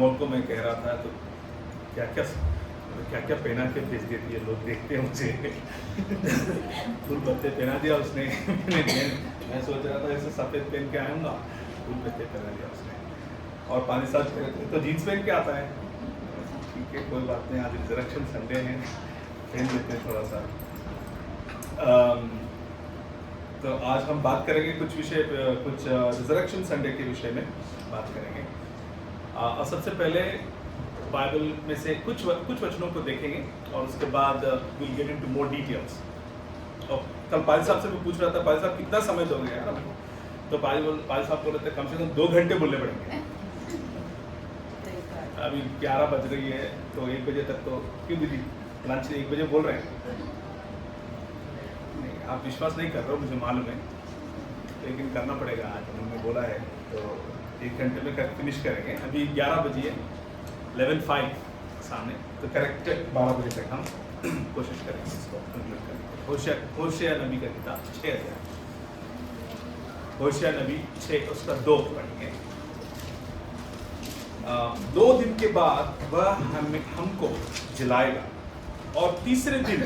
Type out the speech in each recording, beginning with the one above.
अमोल को मैं कह रहा था तो क्या क्या पहना के भेज देती है, लोग देखते हैं मुझे फुल पत्ते पहना दिया उसने मैं सोच रहा था ऐसे सफ़ेद पहन के आऊँगा, फुल पत्ते पहना दिया उसने। और 5 साल तो जीन्स पहन के आता है, ठीक है कोई बात नहीं, आज रिजरेक्शन संडे है, पहन लेते हैं थोड़ा सा। तो आज हम बात करेंगे कुछ रिजरेक्शन संडे के विषय में बात करेंगे। और सबसे पहले बाइबल में से कुछ वचनों को देखेंगे और उसके बाद will get into more details. और कल पाल साहब से मैं पूछ रहा था, पाल साहब कितना समय दोगे यार हमको, तो पाल साहब बोल रहे थे कम से कम 2 घंटे बोलने पड़ेंगे। अभी 11 बज रही है तो 1 बजे तक तो क्यों दीदी लंच 1 बजे बोल रहे हैं। नहीं आप विश्वास नहीं कर रहे हो मुझे मालूम है, लेकिन करना पड़ेगा, आज उन्होंने बोला है तो 1 घंटे में फिनिश करेंगे। अभी 11 बजे 11:05 सामने, तो करेक्ट 12 बजे तक हम कोशिश करेंगे इसको कंप्लीट करने। होशिया नबी का किताब 6 अध्याय, होशिया नबी 6 उसका 2 पढ़ेंगे। 2 दिन के बाद वह हमको जिलाएगा और तीसरे दिन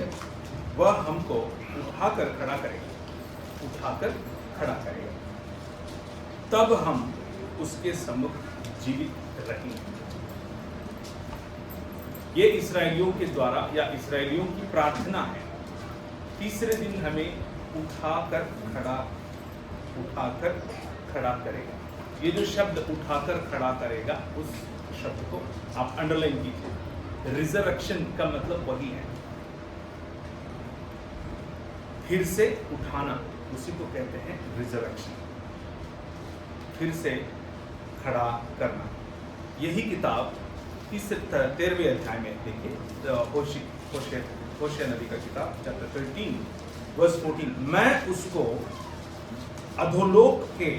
वह हमको उठाकर खड़ा करेगा, तब हम उसके सम्मुख जीवित रहेंगे। ये इस्राएलियों के द्वारा या इस्राएलियों की प्रार्थना है, तीसरे दिन हमें उठाकर खड़ा करेगा। ये जो शब्द उठाकर खड़ा करेगा, उस शब्द को आप अंडरलाइन कीजिए। रिजरेक्शन का मतलब वही है, फिर से उठाना, उसी को कहते हैं रिजरेक्शन, फिर से खड़ा करना। यही किताब 13वें अध्याय में देखिए, होशिया नबी का किताब चैप्टर 13 वर्स 14, मैं उसको अधोलोक के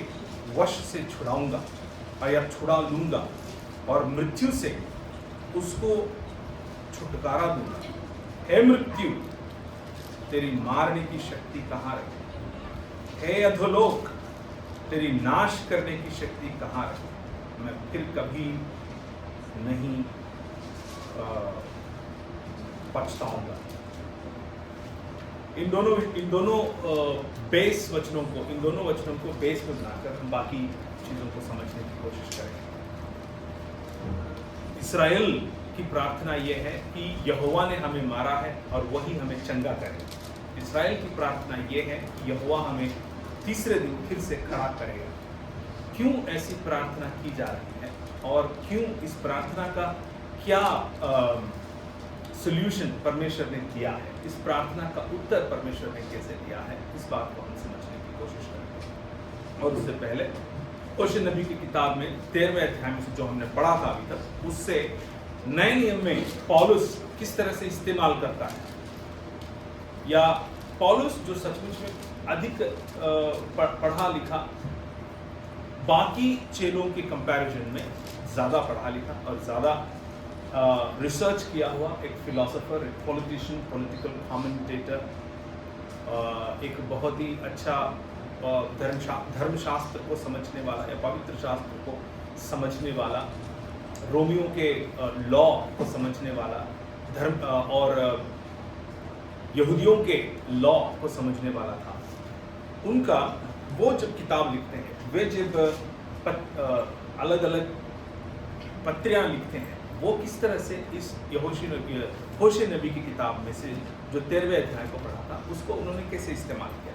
वश से छुड़ाऊंगा या छुड़ा लूंगा और मृत्यु से उसको छुटकारा दूंगा। हे मृत्यु, तेरी मारने की शक्ति कहाँ रही? हे अधोलोक, तेरी नाश करने की शक्ति कहाँ रही? मैं फिर कभी नहीं पछताऊंगा। इन दोनों बेस वचनों को बेस में बनाकर हम बाकी चीजों को समझने की कोशिश करेंगे। इस्राएल की प्रार्थना यह है कि यहोवा ने हमें मारा है और वही हमें चंगा करे। इस्राएल की प्रार्थना यह है कि यहोवा हमें तीसरे दिन फिर से खड़ा करेगा। क्यों ऐसी प्रार्थना की जा रही है और क्यों इस प्रार्थना का क्या सॉल्यूशन परमेश्वर ने दिया है, इस प्रार्थना का उत्तर परमेश्वर ने कैसे दिया है, इस बात को हम समझने की कोशिश करेंगे। और उससे पहले होशिया नबी की किताब में 13वें अध्याय में से जो हमने पढ़ा था अभी तक, उससे नए नियम में पौलुस किस तरह से इस्तेमाल करता है, या पौलुस जो सचमुच में अधिक पढ़ा लिखा, बाकी चेलों के कंपैरिजन में ज़्यादा पढ़ा लिखा और ज़्यादा रिसर्च किया हुआ एक फिलोसोफर, एक पॉलिटिशियन, पॉलिटिकल कमेंटेटर, एक बहुत ही अच्छा धर्मशास्त्र को समझने वाला या पवित्र शास्त्र को समझने वाला, रोमियो के लॉ को समझने वाला, धर्म और यहूदियों के लॉ को समझने वाला था। उनका वो जब किताब लिखते हैं, वे जब अलग अलग पत्रियाँ लिखते हैं, वो किस तरह से इस होशिया नबी की किताब में से जो 13वें अध्याय को पढ़ा था, उसको उन्होंने कैसे इस्तेमाल किया।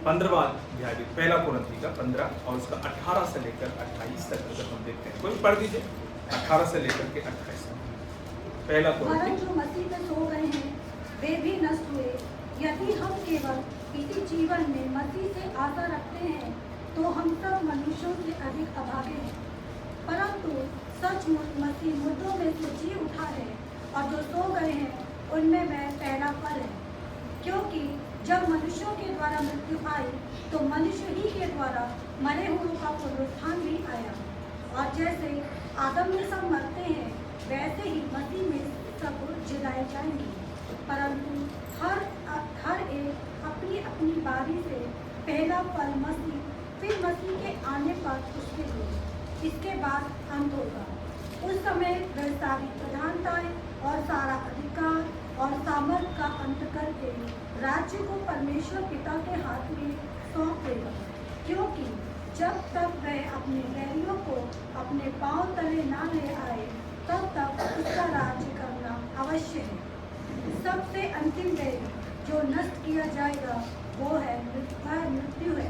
15वां अध्याय, पहला कुरिन्थी का 15 और उसका 18 से लेकर 28 तक अगर हम देखते हैं, कोई पढ़ दीजिए 18 से लेकर के 28 तक। पहला कुरिन्थी। जो मसीह में सो गए हैं वे भी नष्ट हुए। यदि हम केवल इसी जीवन में मसीह से आशा रखते हैं तो हम सब मनुष्यों से अधिक अभागे हैं, परंतु सचमुच मसीह मुर्दों में से जी उठा है और जो सो गए हैं उनमें वह पहला फल है। क्योंकि जब मनुष्यों के द्वारा मृत्यु आई तो मनुष्य ही के द्वारा मरे हुओं का पुनरुत्थान भी आया। और जैसे आदम में सब मरते हैं वैसे ही मसीह में सब जिलाए जाएंगे, परंतु हर एक अपनी अपनी बारी से पहला फल मसीह, फिर मसीह के आने पर उसके लिए, इसके बाद अंत होगा। उस समय वह सारी प्रधानताएं और सारा अधिकार और सामर्थ का अंत करके राज्य को परमेश्वर पिता के हाथ में सौंप देगा, क्योंकि जब तक वह अपने बैरियों को अपने पांव तले ना ले आए तब तक उसका राज्य करना अवश्य है। सबसे अंतिम बैरी जो नष्ट किया जाएगा वो है मृत्यु है,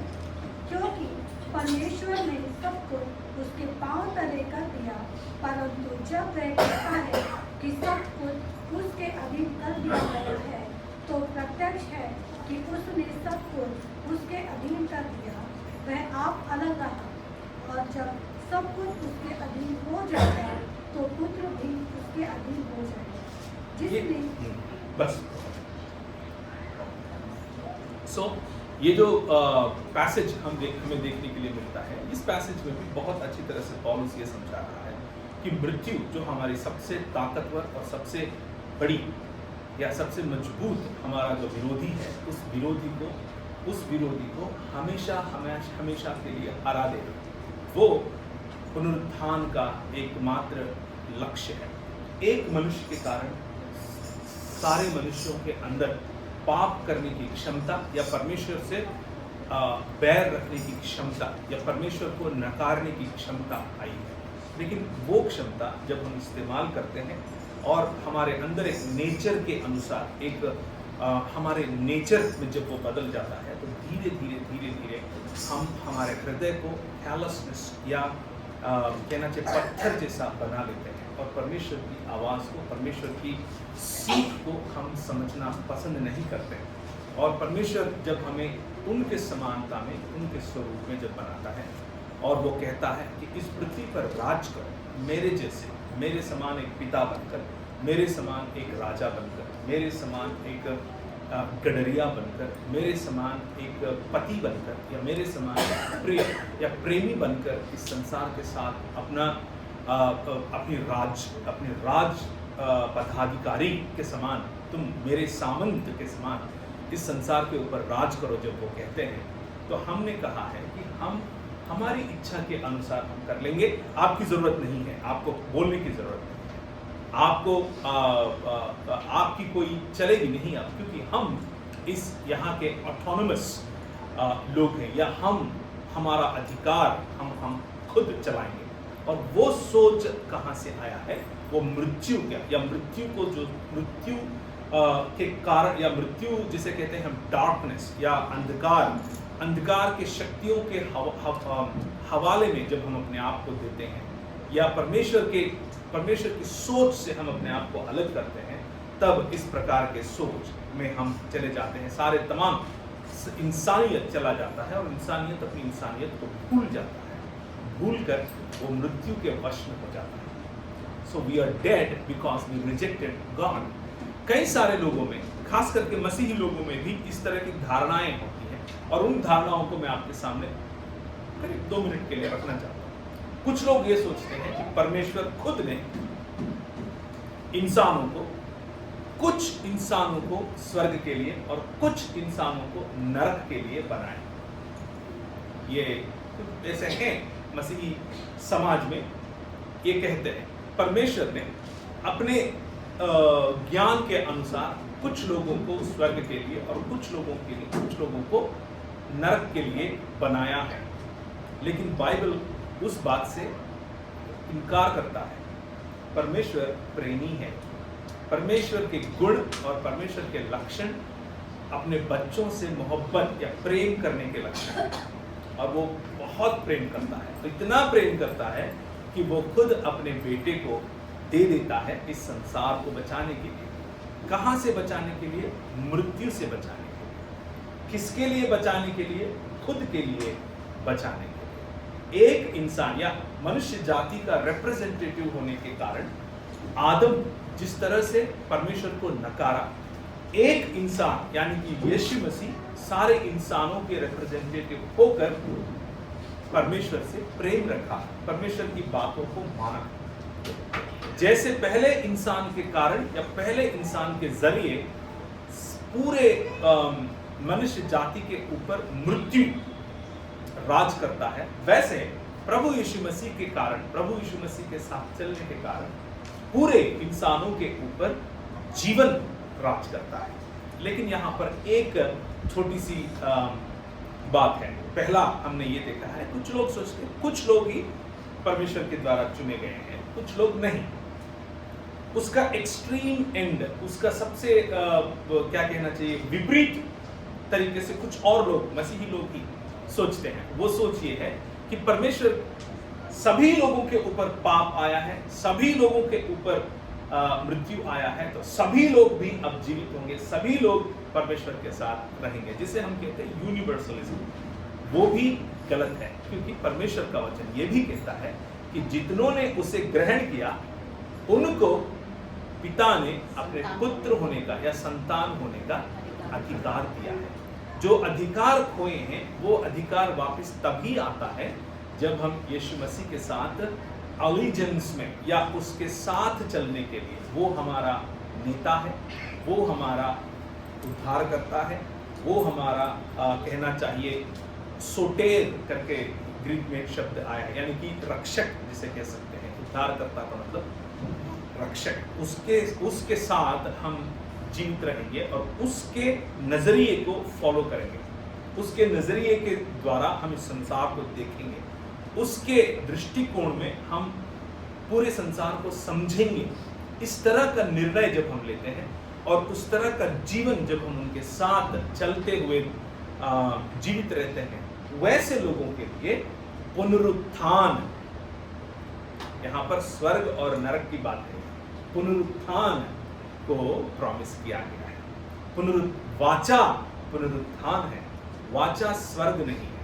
क्योंकि परमेश्वर ने सबको उसके पांव तले कर दिया। परंतु जब वह कहता है कि सब कुछ उसके अधीन कर दिया गया है, तो प्रत्यक्ष है कि उसने सब कुछ उसके अधीन कर दिया। वह आप अलग रहा, और जब सब कुछ उसके अधीन हो जाएगा तो पुत्र भी उसके अधीन हो जाएगा, जिसने बस ये जो पैसेज हमें देखने के लिए मिलता है, इस पैसेज में भी बहुत अच्छी तरह से पौलुस ये समझा रहा है कि मृत्यु जो हमारी सबसे ताकतवर और सबसे बड़ी या सबसे मजबूत हमारा जो विरोधी है, उस विरोधी को हमेशा के लिए हरा देगा। वो पुनरुत्थान का एकमात्र लक्ष्य है। एक मनुष्य के कारण सारे मनुष्यों के अंदर पाप करने की क्षमता या परमेश्वर से बैर रखने की क्षमता या परमेश्वर को नकारने की क्षमता आई है। लेकिन वो क्षमता जब हम इस्तेमाल करते हैं और हमारे अंदर एक नेचर के अनुसार हमारे नेचर में जब वो बदल जाता है, तो धीरे धीरे हम हमारे हृदय को कैलसनेस या कहना चाहिए पत्थर जैसा बना लेते हैं और परमेश्वर की आवाज़ को, परमेश्वर की सीख को हम समझना पसंद नहीं करते। और परमेश्वर जब हमें उनके समानता में, उनके स्वरूप में जब बनाता है और वो कहता है कि इस पृथ्वी पर राज करो मेरे जैसे, मेरे समान एक पिता बनकर, मेरे समान एक राजा बनकर, मेरे समान एक गडरिया बनकर, मेरे समान एक पति बनकर या मेरे समान प्रिय या प्रेमी बनकर इस संसार के साथ अपनी राज पदाधिकारी के समान, तुम मेरे सामंत के समान इस संसार के ऊपर राज करो, जब वो कहते हैं तो हमने कहा है कि हम हमारी इच्छा के अनुसार हम कर लेंगे। आपकी ज़रूरत नहीं है, आपको बोलने की ज़रूरत नहीं है, आपको आपकी कोई चलेगी नहीं अब, क्योंकि हम इस यहाँ के ऑटोनमस लोग हैं या हमारा अधिकार हम खुद चलाएंगे। और वो सोच कहाँ से आया है? वो मृत्यु या मृत्यु को जो मृत्यु के कारण या मृत्यु जिसे कहते हैं हम डार्कनेस या अंधकार के शक्तियों के हवाले में जब हम अपने आप को देते हैं या परमेश्वर की सोच से हम अपने आप को अलग करते हैं, तब इस प्रकार के सोच में हम चले जाते हैं। सारे तमाम इंसानियत चला जाता है और इंसानियत अपनी इंसानियत को भूल जाता है, भूल कर वो मृत्यु के वश में हो जाता है। So we are dead because we rejected God. कई सारे लोगों में, खास करके मसीही लोगों में भी इस तरह की धारणाएं होती हैं और उन धारणाओं को मैं आपके सामने करीब 2 मिनट के लिए रखना चाहता हूँ। कुछ लोग ये सोचते हैं कि परमेश्वर खुद ने कुछ इंसानों को स्वर्ग के लिए और कुछ इंसानों को नरक के लिए बनाया। ये ऐसे हैं मसीही समाज में, ये कहते हैं परमेश्वर ने अपने ज्ञान के अनुसार कुछ लोगों को स्वर्ग के लिए और कुछ लोगों को नरक के लिए बनाया है। लेकिन बाइबल उस बात से इनकार करता है। परमेश्वर प्रेमी है। परमेश्वर के गुण और परमेश्वर के लक्षण अपने बच्चों से मोहब्बत या प्रेम करने के लक्षण हैं और वो बहुत प्रेम करता है। तो इतना प्रेम करता है कि वो खुद अपने बेटे को दे देता है इस संसार को बचाने के लिए। कहाँ से बचाने के लिए? मृत्यु से बचाने के लिए। किसके लिए बचाने के लिए? खुद के लिए बचाने के लिए। एक इंसान या मनुष्य जाति का रिप्रेजेंटेटिव होने के कारण आदम जिस तरह से परमेश्वर को नकारा, एक इंसान यानी कि यीशु मसीह सारे इंसानों के रिप्रेजेंटेटिव होकर परमेश्वर से प्रेम रखा, परमेश्वर की बातों को माना। जैसे पहले इंसान के कारण या पहले इंसान के जरिए पूरे मनुष्य जाति के ऊपर मृत्यु राज करता है, वैसे प्रभु यीशु मसीह के कारण, प्रभु यीशु मसीह के साथ चलने के कारण पूरे इंसानों के ऊपर जीवन राज करता है। लेकिन यहाँ पर एक छोटी सी बात है। पहला हमने ये देखा है, कुछ लोग सोचते हैं कुछ लोग ही परमेश्वर के द्वारा चुने गए हैं, कुछ लोग नहीं। उसका एक्सट्रीम एंड, उसका सबसे क्या कहना चाहिए, विपरीत तरीके से कुछ और लोग, मसीही लोग ही सोचते हैं। वो सोच ये है कि परमेश्वर सभी लोगों के ऊपर पाप आया है, सभी लोगों के ऊपर मृत्यु आया है, तो सभी लोग भी अब जीवित होंगे, सभी लोग परमेश्वर के साथ रहेंगे, जिसे हम कहते हैं यूनिवर्सलिज्म। वो भी गलत है, क्योंकि परमेश्वर का वचन ये भी कहता है कि जितनों ने उसे ग्रहण किया उनको पिता ने अपने पुत्र होने का या संतान होने का अधिकार दिया है। जो अधिकार खोए हैं वो अधिकार वापस तभी आता है जब हम यीशु मसीह के साथ अलीजेंस में या उसके साथ चलने के लिए, वो हमारा नेता है, वो हमारा उद्धार करता है, वो हमारा कहना चाहिए सोटेर करके ग्रीक में एक शब्द आया है, यानी कि रक्षक जिसे कह सकते हैं। उद्धार करता का मतलब रक्षक। उसके साथ हम जीवित रहेंगे और उसके नजरिए को फॉलो करेंगे, उसके नजरिए के द्वारा हम इस संसार को देखेंगे, उसके दृष्टिकोण में हम पूरे संसार को समझेंगे। इस तरह का निर्णय जब हम लेते हैं और उस तरह का जीवन जब हम उनके साथ चलते हुए जीवित रहते हैं, वैसे लोगों के लिए पुनरुत्थान, यहाँ पर स्वर्ग और नरक की बात है, पुनरुत्थान को प्रॉमिस किया गया है। वाचा पुनरुत्थान है, वाचा स्वर्ग नहीं है।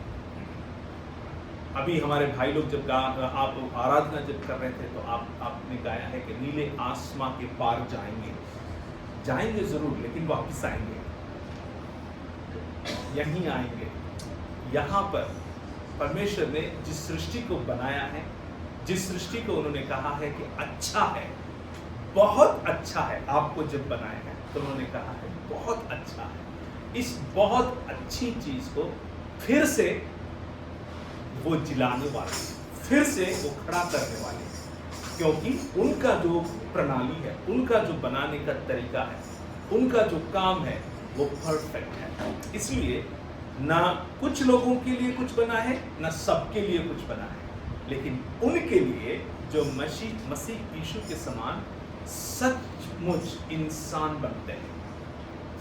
अभी हमारे भाई लोग जब आप आराधना जब कर रहे थे तो आपने गाया है कि नीले आसमां के पार जाएंगे जरूर, लेकिन वापस आएंगे, यहीं आएंगे। यहाँ पर परमेश्वर ने जिस सृष्टि को बनाया है, जिस सृष्टि को उन्होंने कहा है कि अच्छा है, बहुत अच्छा है, आपको जब बनाया है तो उन्होंने कहा है बहुत अच्छा है। इस बहुत अच्छी चीज को फिर से वो जिलाने वाले, फिर से वो खड़ा करने वाले, क्योंकि उनका जो प्रणाली है, उनका जो बनाने का तरीका है, उनका जो काम है वो परफेक्ट है। इसलिए ना कुछ लोगों के लिए कुछ बना है, ना सबके लिए कुछ बना है, लेकिन उनके लिए जो मसीह यीशु के समान सचमुच इंसान बनते हैं,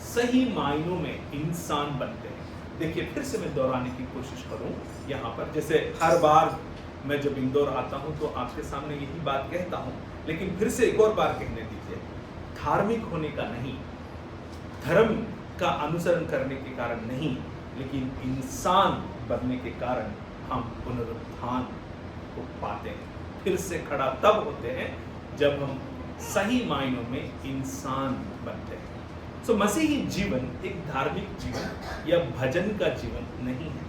सही मायनों में इंसान बनते हैं। देखिए, फिर से मैं दोहराने की कोशिश करूं यहाँ पर, जैसे हर बार मैं जब इंदौर आता हूं तो आपके सामने यही बात कहता हूं, लेकिन फिर से एक और बार कहने दीजिए, धार्मिक होने का नहीं, धर्म का अनुसरण करने के कारण नहीं, लेकिन इंसान बनने के कारण हम पुनरुत्थान को पाते हैं। फिर से खड़ा तब होते हैं जब हम सही मायनों में इंसान बनते हैं। सो मसीही जीवन एक धार्मिक जीवन या भजन का जीवन नहीं है,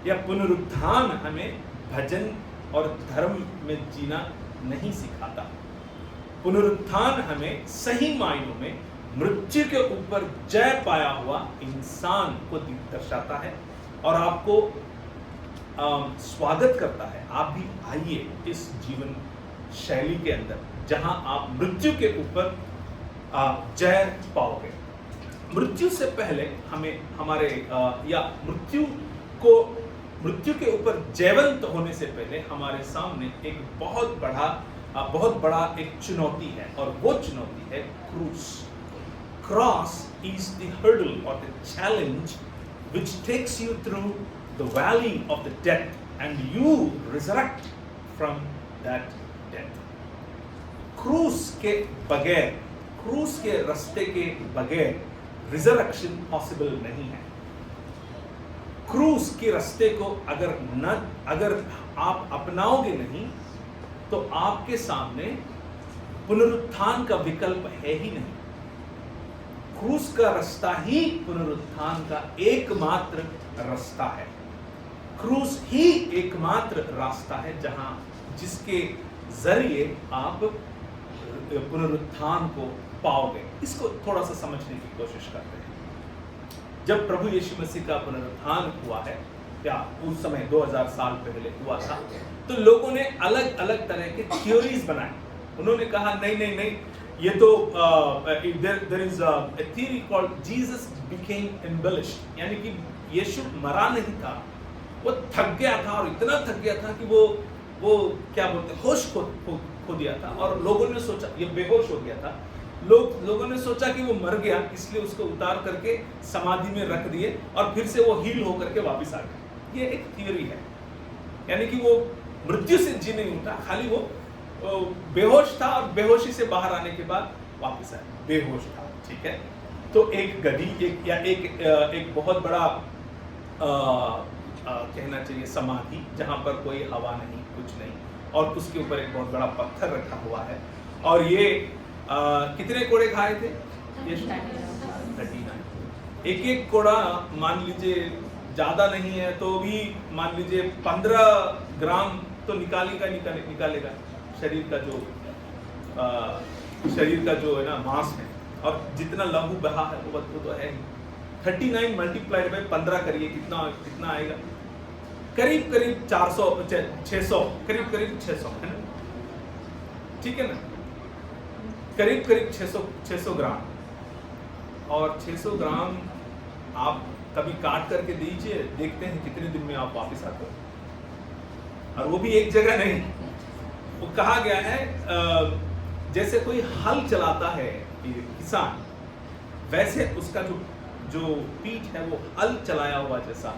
या पुनरुत्थान हमें भजन और धर्म में जीना नहीं सिखाता। पुनरुत्थान हमें सही मायनों में मृत्यु के ऊपर जय पाया हुआ इंसान को दर्शाता है और आपको स्वागत करता है, आप भी आइए इस जीवन शैली के अंदर जहां आप मृत्यु के ऊपर जय पाओगे। मृत्यु से पहले हमें हमारे या मृत्यु के ऊपर जयवंत होने से पहले हमारे सामने एक बहुत बड़ा एक चुनौती है, और वो चुनौती है क्रूस। Cross is the hurdle or the challenge which takes you through the valley of the death and you resurrect from that death. क्रूस के बगैर, क्रूस के रास्ते के बगैर रिजरेक्शन पॉसिबल नहीं है। क्रूस के रास्ते को अगर आप अपनाओगे नहीं तो आपके सामने पुनरुत्थान का विकल्प है ही नहीं। क्रूस का रास्ता ही पुनरुत्थान का एकमात्र रास्ता है। क्रूस ही एकमात्र रास्ता है जिसके जरिए आप पुनरुत्थान को पाओगे। इसको थोड़ा सा समझने की कोशिश करते हैं। जब प्रभु यीशु मसीह का पुनरुत्थान हुआ है या उस समय 2000 साल पहले हुआ था, तो लोगों ने अलग अलग तरह के थ्योरीज बनाए। उन्होंने कहा नहीं नहीं नहीं, ये तो there is a theory called Jesus became embellished, यानी कि यीशु मरा नहीं था, वो थक गया था, और इतना थक गया था कि वो क्या बोलते, होश खो दिया था, और लोगों ने सोचा ये बेहोश हो गया था। लोगों ने सोचा कि वो मर गया, इसलिए उसको उतार करके समाधि में रख दिए, और फिर से वो हील होकर के वापस आ गया। ये एक थियोरी है, यानी कि वो मृत्यु से जी नहीं उठा, खाली वो बेहोश था, और बेहोशी से बाहर आने के बाद वापस आया, बेहोश था। ठीक है, तो एक गधी एक बहुत बड़ा कहना चाहिए समाधि, जहां पर कोई हवा नहीं, कुछ नहीं, और उसके ऊपर एक बहुत बड़ा पत्थर रखा हुआ है, और ये कितने कोड़े खाए थे? ये 39। एक कोड़ा मान लीजिए ज्यादा नहीं है तो भी मान लीजिए 15 ग्राम तो निकालेगा शरीर का जो है ना मांस है, और जितना लहू बहा है वो तो है। 39 मल्टीप्लाइड बाय 15 करिए, कितना आएगा? करीब 400 600, करीब 600 है ना, ठीक है ना, करीब 600 ग्राम। और 600 ग्राम आप कभी काट करके दीजिए, देखते हैं कितने दिन में आप वापस आते हो। और वो भी एक जगह नहीं, वो कहा गया है जैसे कोई हल चलाता है किसान, वैसे उसका जो पीठ है वो हल चलाया हुआ जैसा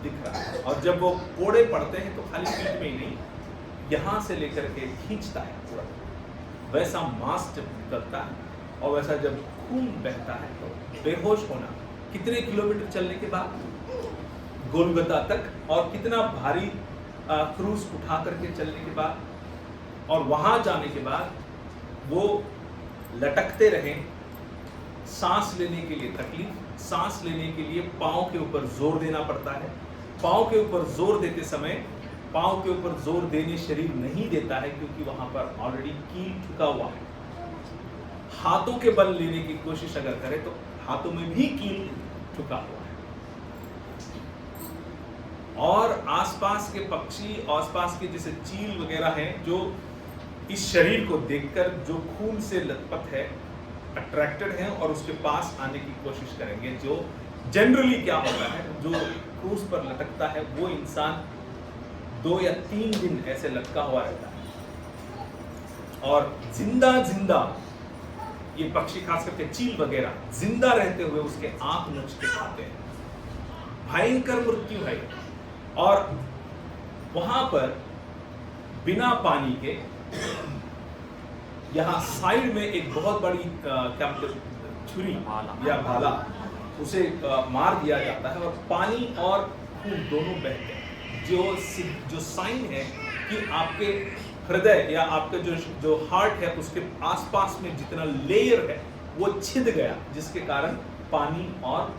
दिख रहा है। और जब वो कोड़े पड़ते हैं तो खाली पीठ में ही नहीं, यहाँ से लेकर के खींचता है पूरा, वैसा मांस जब निकलता है और वैसा जब खून बहता है तो बेहोश होना। कितने किलोमीटर चलने के बाद गोलगता तक, और कितना भारी क्रूज उठा करके चलने के बाद, और वहां जाने के बाद वो लटकते रहे। सांस लेने के लिए तकलीफ, सांस लेने के लिए पाँव के ऊपर जोर देना पड़ता है। पाँव के ऊपर जोर देते समय, पाँव के ऊपर जोर देने शरीर नहीं देता है, क्योंकि वहां पर ऑलरेडी कील ठुका हुआ है। हाथों के बल लेने की कोशिश अगर करें तो हाथों में भी कील ठुका हुआ है। और आसपास के पक्षी, आसपास के जैसे चील वगैरह हैं, जो इस शरीर को देखकर जो खून से लथपथ है, अट्रैक्टेड हैं और उसके पास आने की कोशिश करेंगे। जो जनरली क्या होता है, जो क्रूज पर लटकता है वो इंसान 2 या 3 दिन ऐसे लटका हुआ रहता है, और जिंदा ये पक्षी, खास करके चील वगैरह, जिंदा रहते हुए उसके आंख नोच के खाते हैं। भयंकर मृत्यु है। और वहां पर बिना पानी के यहाँ साइड में एक बहुत बड़ी क्या छुरी या भाला, उसे मार दिया जाता है, और पानी और खून दोनों बहते हैं। जो साइन है कि आपके हृदय या आपके जो हार्ट है उसके आसपास में जितना लेयर है वो छिद गया, जिसके कारण पानी और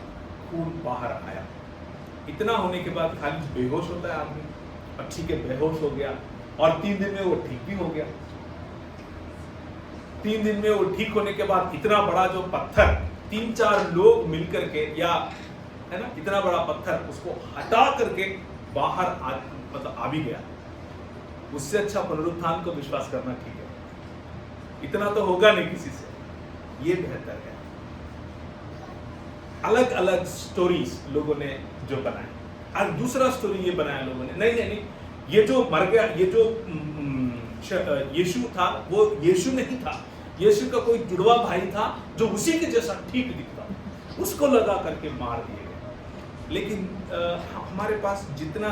खून बाहर आया। इतना होने के बाद खाली बेहोश होता है आदमी, और ठीक है बेहोश हो गया, और 3 दिन में वो ठीक भी हो गया। 3 दिन में वो ठीक होने के बाद इतना बड़ा जो पत्थर, 3-4 लोग मिलकर के, या है ना, इतना बड़ा पत्थर उसको हटा करके बाहर आ भी गया। उससे अच्छा पुनरुत्थान को विश्वास करना ठीक है। इतना तो होगा नहीं किसी से, ये बेहतर है। अलग अलग स्टोरीज लोगों ने जो बनाए, और दूसरा स्टोरी ये बनाया लोगों ने, नहीं, ये जो मर गया, ये जो यीशु था वो यीशु नहीं था, यीशु का कोई जुड़वा भाई था जो उसी के जैसा ठीक दिखता, उसको लगा करके मार दिए गए। लेकिन हमारे पास जितना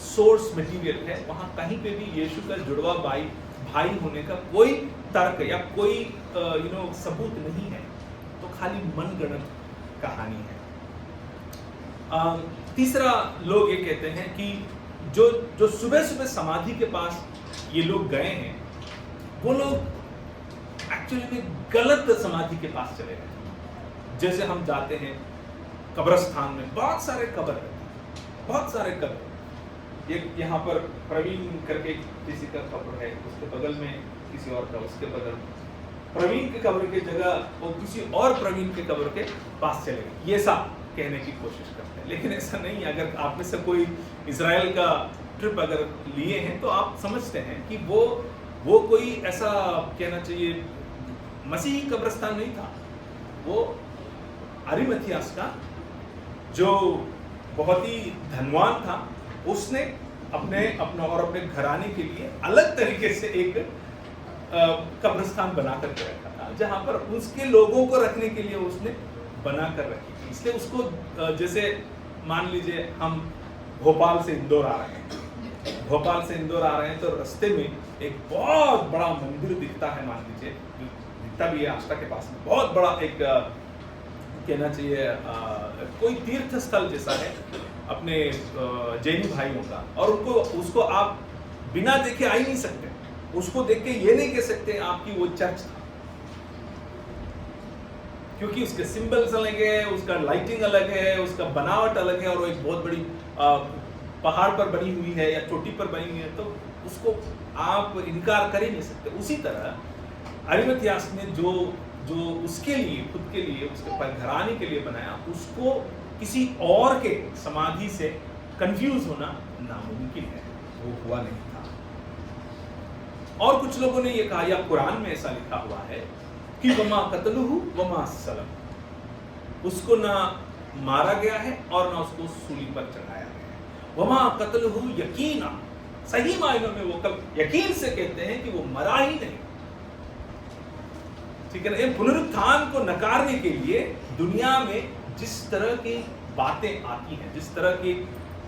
सोर्स मटेरियल है, वहां कहीं पे भी यीशु का जुड़वा भाई होने का कोई तर्क या कोई सबूत नहीं है, तो खाली मनगढ़ंत कहानी है। तीसरा, लोग ये कहते हैं कि जो सुबह समाधि के पास ये लोग गए हैं, वो लोग एक्चुअली में गलत समाधि के पास चले गए। जैसे हम जाते हैं कब्रिस्तान में, बहुत सारे कब्र है, बहुत सारे कब्र। एक यहाँ पर प्रवीण करके किसी का कब्र है, उसके बगल में किसी और का, उसके बगल प्रवीण के कब्र की जगह वो किसी और प्रवीण के कब्र के पास चले गए। ये सब कहने की कोशिश करते हैं, लेकिन ऐसा नहीं है। अगर आप में से कोई इजराइल का ट्रिप अगर लिए हैं तो आप समझते हैं कि वो कोई ऐसा कहना चाहिए मसीही कब्रिस्तान नहीं था। वो अरिमथियास का जो बहुत ही धनवान था, उसने अपने घराने के लिए अलग तरीके से एक कब्रिस्तान बना करके रखा था, जहां पर उसके लोगों को रखने के लिए उसने बना कर रखी थी। इसलिए उसको जैसे मान लीजिए हम भोपाल से इंदौर आ रहे हैं तो रास्ते में एक बहुत बड़ा मंदिर दिखता है, मान लीजिए दिखता भी है आष्टा के पास में, बहुत बड़ा एक कहना चाहिए कोई तीर्थ स्थल जैसा है अपने जैनी भाइयों का, और उसको आप बिना देखे आ ही नहीं सकते। उसको देख के ये नहीं कह सकते आपकी वो चर्च था, क्योंकि उसके सिंबल्स अलग है, उसका लाइटिंग अलग है, उसका बनावट अलग है, और वो एक बहुत बड़ी पहाड़ पर बनी हुई है या चोटी पर बनी हुई है, तो उसको आप इनकार कर ही नहीं सकते। उसी तरह अरिमथियास ने जो उसके लिए खुद के लिए उसके घराने के लिए बनाया, उसको किसी और के समाधि से कंफ्यूज होना नामुमकिन है, वो हुआ नहीं था। और कुछ लोगों ने ये कहा, या कुरान में ऐसा लिखा हुआ है कि वमा कतलुहु वमा सलम, उसको ना मारा गया है और ना उसको सूली पर चढ़ाया गया है। वमा कतलुहु यकीना, सही मायनों में वो यकीन से कहते हैं कि वो मरा ही नहीं, ठीक है ना। पुनरुत्थान को नकारने के लिए दुनिया में जिस तरह की बातें आती हैं, जिस तरह की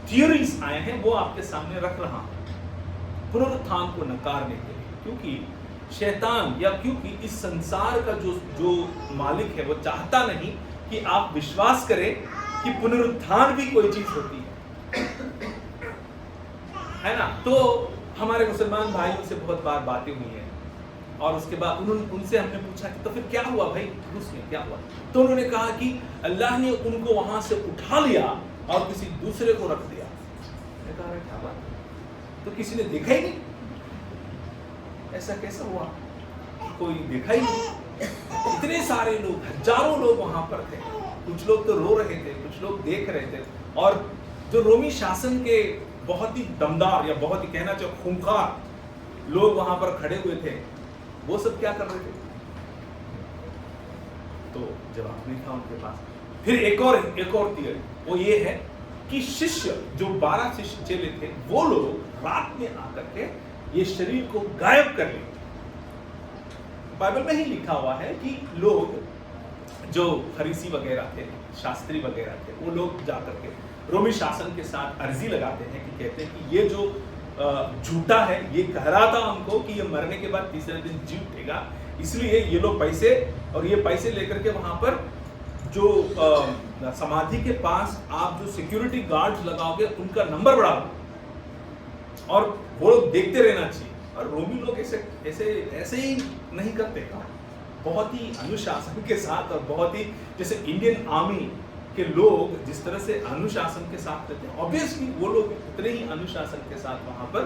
थियरीज आए हैं, वो आपके सामने रख रहा हूं पुनरुत्थान को नकारने के लिए, क्योंकि शैतान या क्योंकि इस संसार का जो मालिक है वो चाहता नहीं कि आप विश्वास करें कि पुनरुत्थान भी कोई चीज होती है ना। तो हमारे मुसलमान भाइयों से बहुत बार बातें हुई हैं, और उसके बाद उनसे हमने पूछा कि तो फिर क्या हुआ भाई, रूस में क्या हुआ? तो उन्होंने कहा कि अल्लाह ने उनको वहां से उठा लिया और किसी दूसरे को रख दिया। मैंने कहा क्या बात, तो किसी ने देखा ही नहीं, ऐसा कैसा हुआ, कोई देखा ही नहीं। इतने सारे लोग, हजारों लोग वहां पर थे, कुछ लोग तो रो रहे थे, कुछ लोग देख रहे थे, और जो रोमी शासन के बहुत ही दमदार या बहुत ही कहना चाहिए खूंखार लोग वहां पर खड़े हुए थे, वो सब क्या कर रहे थे? तो जवाब नहीं था उनके पास। फिर एक और थियरी वो ये है कि शिष्य, जो 12 शिष्य चेले थे, वो लोग रात में आकर के ये शरीर को गायब कर लिए। बाइबल में ही लिखा हुआ है कि लोग जो फरीसी वगैरह थे, शास्त्री वगैरह थे, वो लोग जाकर के रोमी शासन के साथ अर्जी लगाते हैं कि कहते हैं कि ये जो झूठा है, ये कह रहा था हमको कि ये मरने के बाद तीसरे दिन जी उठेगा, इसलिए ये लोग पैसे लेकर के वहां पर जो समाधि के पास आप जो सिक्योरिटी गार्ड्स लगाओगे उनका नंबर बढ़ाओ और वो लोग देखते रहना चाहिए। और रोमी लोग ऐसे ही नहीं करते, बहुत ही अनुशासन के साथ, और बहुत ही जैसे इंडियन आर्मी के लोग जिस तरह से अनुशासन के साथ रहते हैं, ऑब्वियसली वो लोग उतने ही अनुशासन के साथ वहां पर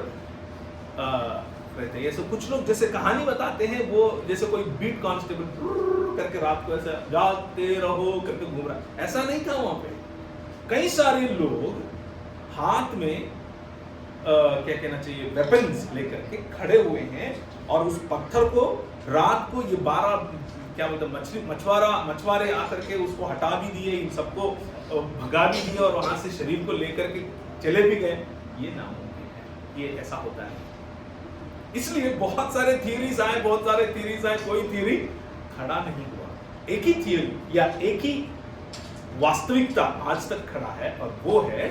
रहते हैं। ऐसे कुछ लोग जैसे कहानी बताते हैं, वो जैसे कोई बीट कांस्टेबल करके रात को ऐसा जागते रहो करके घूम रहा है, ऐसा नहीं था वहां पे। कई सारे लोग हाथ में क्या कहना चाहिए वेपन्स लेकर के खड़े हुए हैं, और उस पत्थर को रात को ये 12 क्या बोलते मछुआरे आकर के उसको हटा भी दिए, इन सबको भगा भी दिया, और वहां से शरीर को लेकर के चले भी गए। ये नामुमकिन है, ये ऐसा होता है। इसलिए बहुत सारे थियरीज आए, कोई थियरी खड़ा नहीं हुआ। एक ही थियरी या एक ही वास्तविकता आज तक खड़ा है, और वो है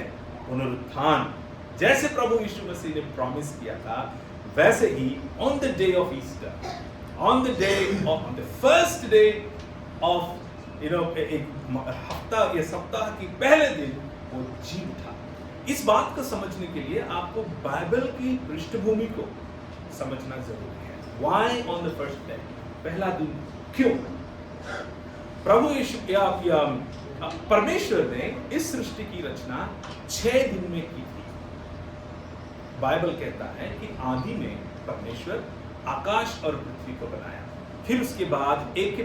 पुनरुत्थान। जैसे प्रभु यीशु मसीह ने प्रॉमिस किया था, वैसे ही on the day of Easter, on the first day of एक हफ्ता या सप्ताह की पहले दिन वो जी उठा। इस बात को समझने के लिए आपको बाइबल की पृष्ठभूमि को समझना जरूरी है। Why on the first day? पहला दिन क्यों? प्रभु यीशु या परमेश्वर ने इस सृष्टि की रचना 6 दिन में की थी। बाइबल कहता है कि आदि में परमेश्वर आकाश और पृथ्वी को बनाया, फिर उसके बाद एक के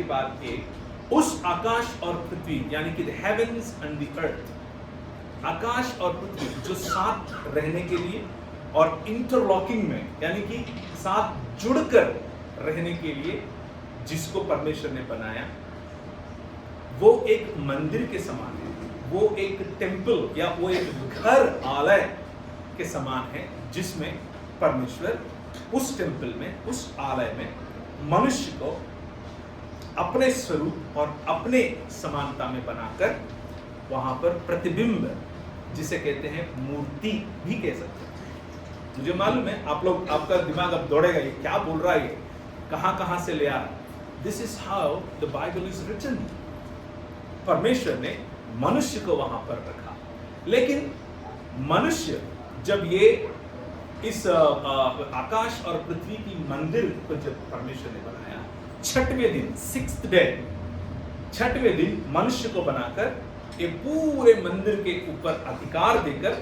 बाद एक उस आकाश और पृथ्वी यानी कि the heavens and the earth, आकाश और पृथ्वी जो साथ रहने के लिए और इंटरलॉकिंग में यानी कि साथ जुड़कर रहने के लिए जिसको परमेश्वर ने बनाया, वो एक मंदिर के समान है, वो एक टेम्पल या वो एक घर आलय के समान है, जिसमें परमेश्वर उस टेम्पल में, उस आलय में मनुष्य को अपने स्वरूप और अपने समानता में बनाकर वहां पर प्रतिबिंब, जिसे कहते हैं मूर्ति भी कह सकते हैं। मुझे मालूम है आप लोग, आपका दिमाग अब दौड़ेगा, ये क्या बोल रहा है, ये कहां से ले आ रहा है। This is how the Bible is written. परमेश्वर ने मनुष्य को वहां पर रखा, लेकिन मनुष्य जब ये इस आकाश और पृथ्वी की मंदिर को जब परमेश्वर ने बनाया, छठवें दिन, 6th डे, छठवें दिन मनुष्य को बनाकर ये पूरे मंदिर के ऊपर अधिकार देकर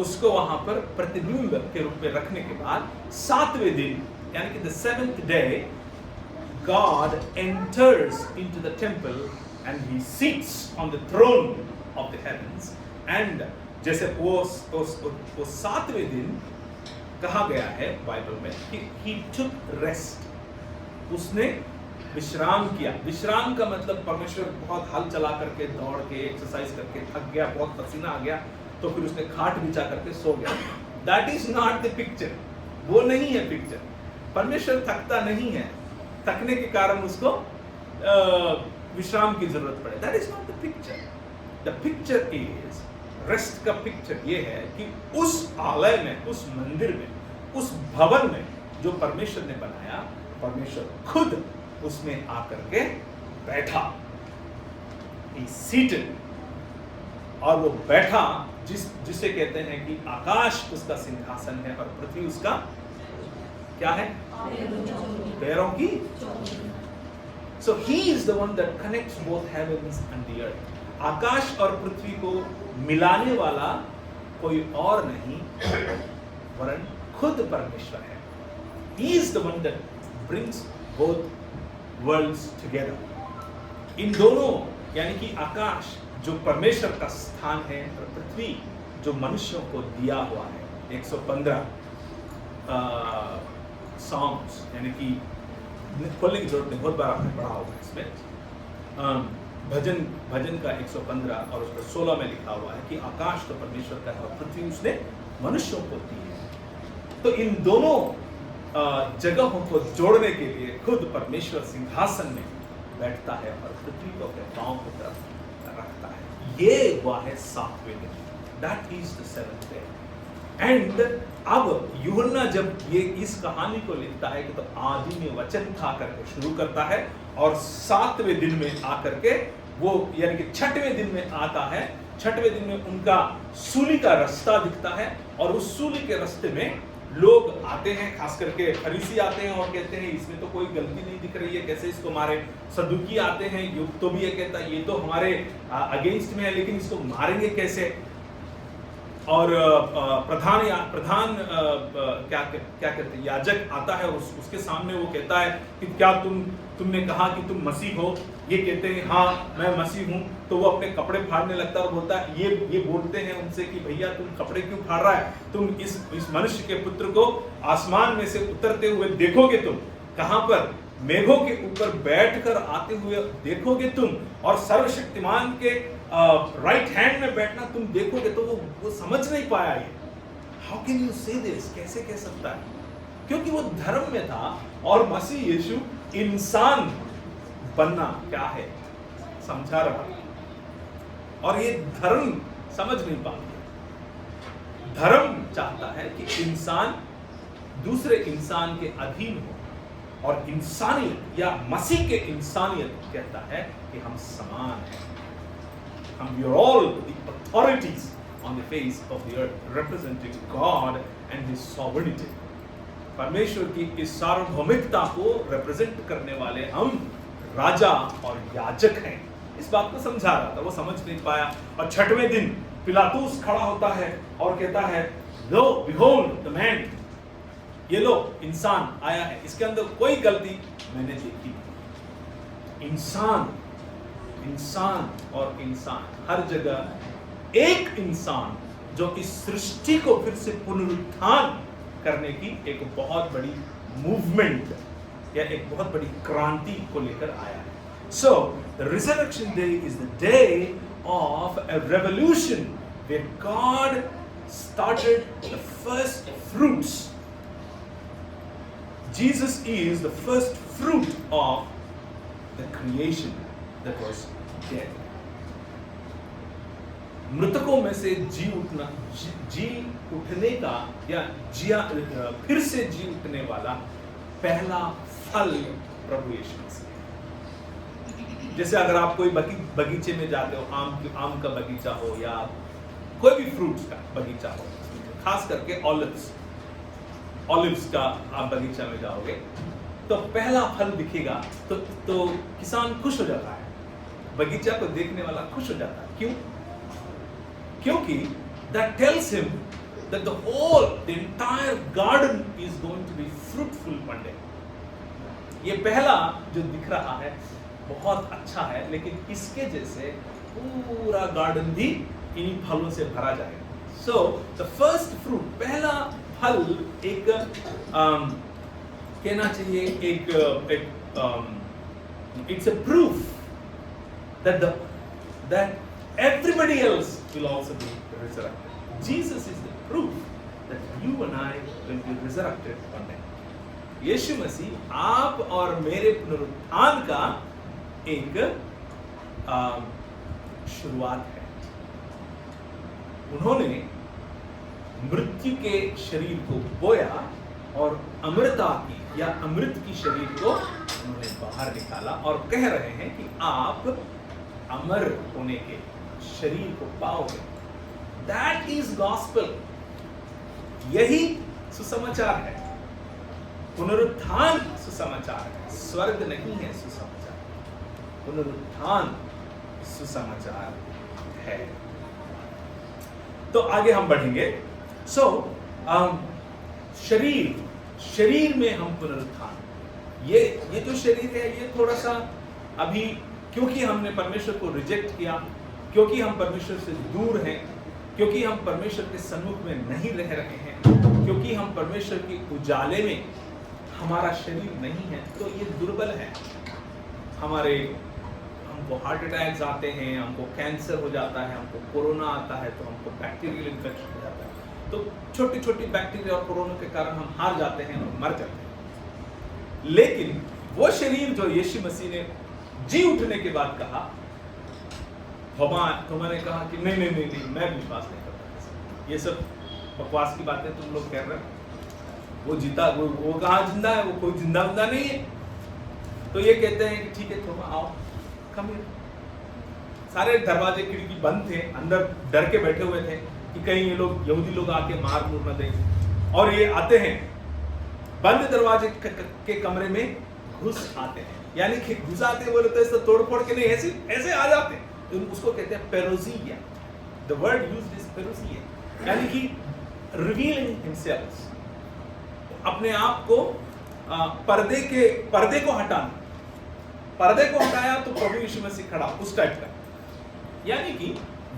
उसको वहां पर प्रतिबिंब के रूप में रखने के बाद 7वें दिन यानी कि the 7th day, God enters into the temple and he sits on the throne of the heavens, and जैसे वो 7वें दिन कहा गया है बाइबल में कि he took rest, उसने विश्राम किया। विश्राम का मतलब परमेश्वर बहुत हल चला करके, दौड़ के, एक्सरसाइज करके थक गया, बहुत पसीना आ गया, तो फिर उसने खाट बिछा करके सो गया। That is not the picture, वो नहीं है पिक्चर। परमेश्वर थकता नहीं है, थकने के कारण उसको विश्राम की जरूरत पड़े। That is not the picture. The picture is, rest का पिक्चर ये है कि उस आलय में, उस मंदिर में, उस भवन में जो परमेश्वर ने बनाया, परमेश्वर खुद उसमें आकर के बैठा, he seated, और वो बैठा जिसे कहते हैं कि आकाश उसका सिंहासन है और पृथ्वी उसका क्या है, पैरों की। So he is the one that connects both heavens and the earth. आकाश और पृथ्वी को मिलाने वाला कोई और नहीं वरन खुद परमेश्वर है। He is the one that brings both worlds together. इन दोनों यानी कि आकाश जो परमेश्वर का स्थान है और पृथ्वी जो मनुष्यों को दिया हुआ है। 115 सॉन्ग्स यानी कि खोलने की जरूरत नहीं, बहुत बार आपने पढ़ा होगा इसमें। भजन का 115 और उसका 16 में लिखा हुआ है कि आकाश तो परमेश्वर का है और पृथ्वी उसने मनुष्यों को दी है। तो इन दोनों जगहों को जोड़ने के लिए खुद परमेश्वर सिंहासन में बैठता है और पृथ्वी को अपने पांव की तरफ रखता है। ये हुआ है 7वें दिन, that is the 7th day. And अब यूहन्ना जब ये इस कहानी को लिखता है कि तो आदि में वचन था करके शुरू करता है और 7वें दिन में आकर के वो यानी कि 6वें दिन में आता है। 6वें दिन में उनका सूली का रास्ता दिखता है और उस सूली के रास्ते में लोग आते हैं, खास करके फरीसी आते हैं और कहते हैं इसमें तो कोई गलती नहीं दिख रही है, कैसे इसको मारे। सदुकी आते हैं, युग तो भी ये कहता है ये तो हमारे अगेंस्ट में है, लेकिन इसको मारेंगे कैसे। और प्रधान क्या कहते हैं, याजक आता है, उसके सामने वो कहता है कि क्या तुमने कहा कि तुम मसीह हो। ये कहते हैं हाँ मैं मसीह हूँ। तो वो अपने कपड़े फाड़ने लगता है और बोलता है, ये बोलते हैं उनसे कि भैया तुम कपड़े क्यों फाड़ रहा है, तुम इस मनुष्य के पुत्र को आसमान में से उतरते हुए देखोगे, तुम कहाँ पर, मेघों के ऊपर बैठकर आते हुए देखोगे तुम, और सर्वशक्तिमान के राइट हैंड में बैठना तुम देखोगे। तो वो समझ नहीं पाया ये, हाउ कैन यू से दिस, कैसे कह सकता है, क्योंकि वो धर्म में था और मसीह यीशु इंसान बनना क्या है समझा रहा, और ये धर्म समझ नहीं पाता। धर्म चाहता है कि इंसान दूसरे इंसान के अधीन हो, और इंसानियत या मसीह के इंसानियत कहता है कि हम समान हैं, हम we are all the authorities on the face of the earth representing God and His sovereignty. परमेश्वर की इस सार्वभौमिकता को रिप्रेजेंट करने वाले हम राजा और याजक हैं। इस बात को समझा रहा था, वो समझ नहीं पाया। और 6वें दिन पिलातुस खड़ा होता है और कहता है, लो behold the man, ये लो इंसान आया है, इसके अंदर कोई गलती मैंने देखी नहीं। इंसान इंसान और इंसान, हर जगह एक इंसान जो इस सृष्टि को फिर से पुनरुत्थान करने की एक बहुत बड़ी मूवमेंट या एक बहुत बड़ी क्रांति को लेकर आया है। So the resurrection day is the day of a revolution where God started the first fruits. Jesus is the first fruit of the creation that was dead. मृतकों में से जी उठने का या फिर से जी उठने वाला पहला फल प्रभु यीशु मसीह। जैसे अगर आप कोई बगीचे में जाते हो, आम का बगीचा हो या कोई भी फ्रूट्स का बगीचा हो, खास करके ऑलिव्स का आप बगीचा में जाओगे तो पहला फल दिखेगा तो किसान खुश हो जाता है, बगीचा को देखने वाला खुश हो जाता है। क्यों? क्योंकि that tells him that the entire garden is going to be fruitful one day. ये पहला जो दिख रहा है बहुत अच्छा है, लेकिन इसके जैसे पूरा गार्डन भी इन्हीं फलों से भरा जाएगा। So the first fruit, पहला फल एक कहना चाहिए एक it's a proof that everybody else will also be resurrected. Jesus is the proof that you and I will be resurrected one day. यीशु मसीह आप और मेरे पुनरुत्थान का एक शुरुआत है। उन्होंने मृत्यु के शरीर को बोया और अमरता की या अमृत की शरीर को उन्होंने बाहर निकाला और कह रहे हैं कि आप अमर होने के शरीर को पाओगे। That is gospel. यही सुसमाचार है। पुनरुत्थान सुसमाचार है, स्वर्ग नहीं है सुसमाचार, पुनरुत्थान सुसमाचार है। तो आगे हम बढ़ेंगे। शरीर में हम पुनरुत्थान, ये जो शरीर है ये थोड़ा सा अभी, क्योंकि हमने परमेश्वर को रिजेक्ट किया, क्योंकि हम परमेश्वर से दूर हैं, क्योंकि हम परमेश्वर के सम्मुख में नहीं रह रहे हैं, क्योंकि हम परमेश्वर के उजाले में हमारा शरीर नहीं है, तो ये दुर्बल है। हमको हार्ट अटैक्स आते हैं, हमको कैंसर हो जाता है, हमको कोरोना आता है, तो हमको बैक्टीरियल इन्फेक्शन हो जाता है। तो छोटी छोटी बैक्टीरिया और कोरोना के कारण हम हार जाते हैं और मर जाते हैं। लेकिन वो शरीर जो यीशु मसीह ने जी उठने के बाद कहा, तुम्हारे कहा कि नहीं, मैं विश्वास नहीं करता, ये सब बकवास की बातें तुम लोग कह रहे हो, वो जीता, वो कहाँ जिंदा है, वो कोई जिंदा नहीं है। तो ये कहते हैं कि ठीक है थोमा आओ, कम हियर। सारे दरवाजे खिड़की बंद थे, अंदर डर के बैठे हुए थे कि कहीं ये लोग यहूदी लोग आके मार मुर न दें। और ये आते हैं बंद दरवाजे के कमरे में घुस आते हैं, यानी कि घुस आते बोले तो ऐसे तोड़ फोड़ के नहीं, ऐसे आ जाते हैं। तो उसको कहते हैं पेरोजिया। द वर्ड यूज्ड इज पेरोजिया, यानी कि रिवीलिंग हिमसेल्फ, अपने आप को पर्दे को हटाना। पर्दे को हटाया तो प्रभु यीशु मसीह खड़ा, उस टाइप का। यानी कि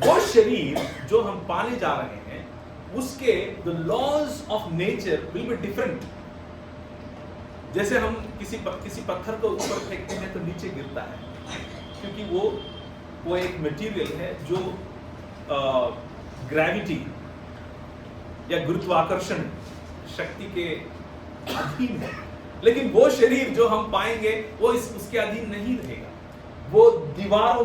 वो शरीर जो हम पाने जा रहे हैं उसके the laws of nature will be different. जैसे हम किसी पत्थर को ऊपर फेंकते हैं तो नीचे गिरता है, क्योंकि वो एक मटेरियल है जो ग्रेविटी या गुरुत्वाकर्षण शक्ति के अधीन है। लेकिन वो शरीर जो हम पाएंगे वो उसके अधीन नहीं रहेगा। वो दीवारों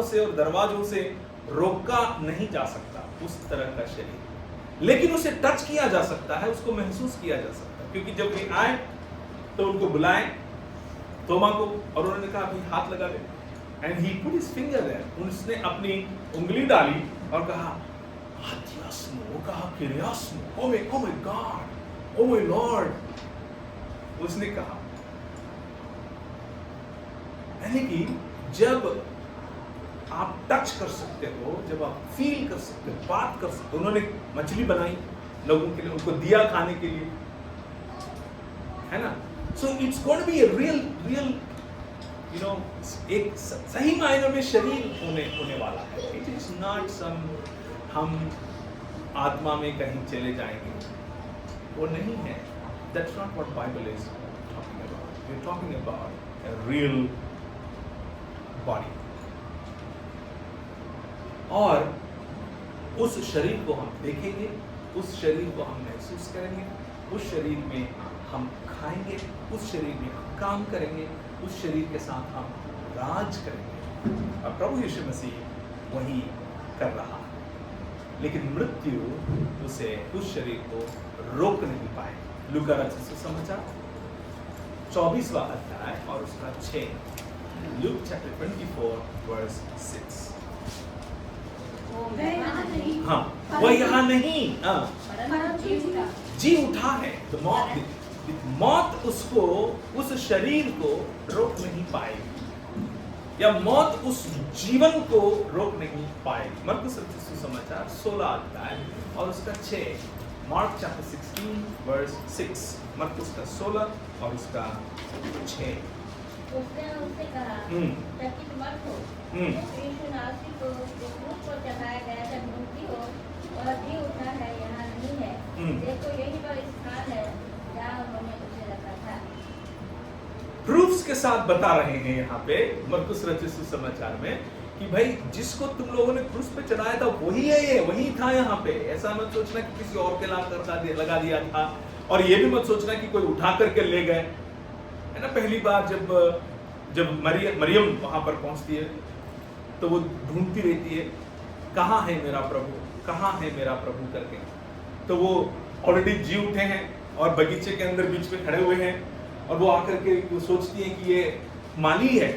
से और दरवाजों से रोका नहीं जा सकता, उस तरह का शरीर। लेकिन उसे टच किया जा सकता है, उसको महसूस किया जा सकता है। क्योंकि जब वे आए तो उनको बुलाएं तोमा को, और उन्होंने कहा अभी हाथ लगा दे, and he put his finger there. उसने अपनी उंगली डाली और कहा हाथियास्मो, वो कहा किरियास्मो, oh my God, oh my Lord, उसने कहा। यानी कि जब आप टच कर सकते हो, जब आप फील कर सकते हो, बात कर सकते हो। उन्होंने मछली बनाई लोगों के लिए, उनको दिया खाने के लिए, है ना। So it's going to be a real you know एक सही मायनों में शरीर होने वाला है। इट इज नॉट सम हम आत्मा में कहीं चले जाएंगे, वो नहीं है। That's not what Bible is talking about. We are talking about a real body. और उस शरीर को हम देखेंगे, उस शरीर को हम महसूस करेंगे, उस शरीर में हम खाएंगे, उस शरीर में हम काम करेंगे, उस शरीर के साथ हम राज करेंगे। और प्रभु यीशु मसीह वही कर रहा है, लेकिन मृत्यु उसे उस शरीर को रोक नहीं पाए। लूका रचित सुसमाचार 24वां अध्याय और उसका 6। Luke chapter 24 verse 6। वह यहाँ नहीं, हाँ, वह यहाँ नहीं, हाँ, परंतु जी उठा है। तो मौत उसको, उस शरीर को रोक नहीं पाएगी, या मौत उस जीवन को रोक नहीं पाएगी। मरकुस रचित सुसमाचार 16 अध्याय और उसका 6। Mark chapter 16 verse 6। मरकुस का 16 और उसका 6। उसने उनसे कहा, चकित मत हो, यीशु नासरी को जो क्रूस पर चढ़ाया गया था ढूंढती हो, वह जी उठा है, यहाँ नहीं है। देखो यही पर स्थान है जहाँ उन्होंने उसे रखा था। प्रूफ्स के साथ बता रहे हैं यहाँ पे मरकुस रचित सुसमाचार में कि भाई जिसको तुम लोगों ने क्रूस पे चढ़ाया था वही है, ये वही था यहाँ पे। ऐसा मत सोचना कि किसी और के लगा दिया था, और ये भी मत सोचना कि कोई उठा करके ले गए, है ना। पहली बार जब मरियम वहां पर पहुंचती है तो वो ढूंढती रहती है, कहाँ है मेरा प्रभु, कहाँ है मेरा प्रभु करके। तो वो ऑलरेडी जी उठे हैं और बगीचे के अंदर बीच में खड़े हुए हैं, और वो आकर के वो सोचती है कि ये माली है।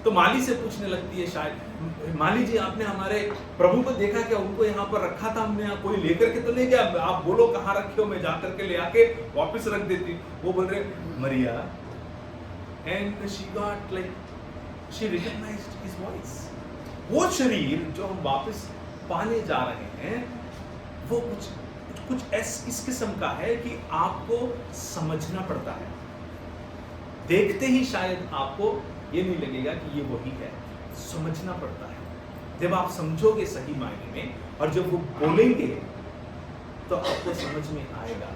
तो माली से पूछने लगती है, शायद माली जी आपने हमारे प्रभु को देखा क्या, उनको यहाँ पर रखा था हमने, यहाँ कोई लेकर के तो ले गया, आप बोलो कहाँ रखे हो, मैं जा करके ले आके वापस रख देती। वो बोल रहे मरिया, and she got like she recognized his voice। वो शरीर जो हम वापस पाने जा रहे हैं वो कुछ इस किस्म का है कि आपको समझना पड़ता है। देखते ही शायद आपको ये नहीं लगेगा कि ये वही है, समझना पड़ता है। जब आप समझोगे सही मायने में, और जब वो बोलेंगे तो आपको समझ में आएगा।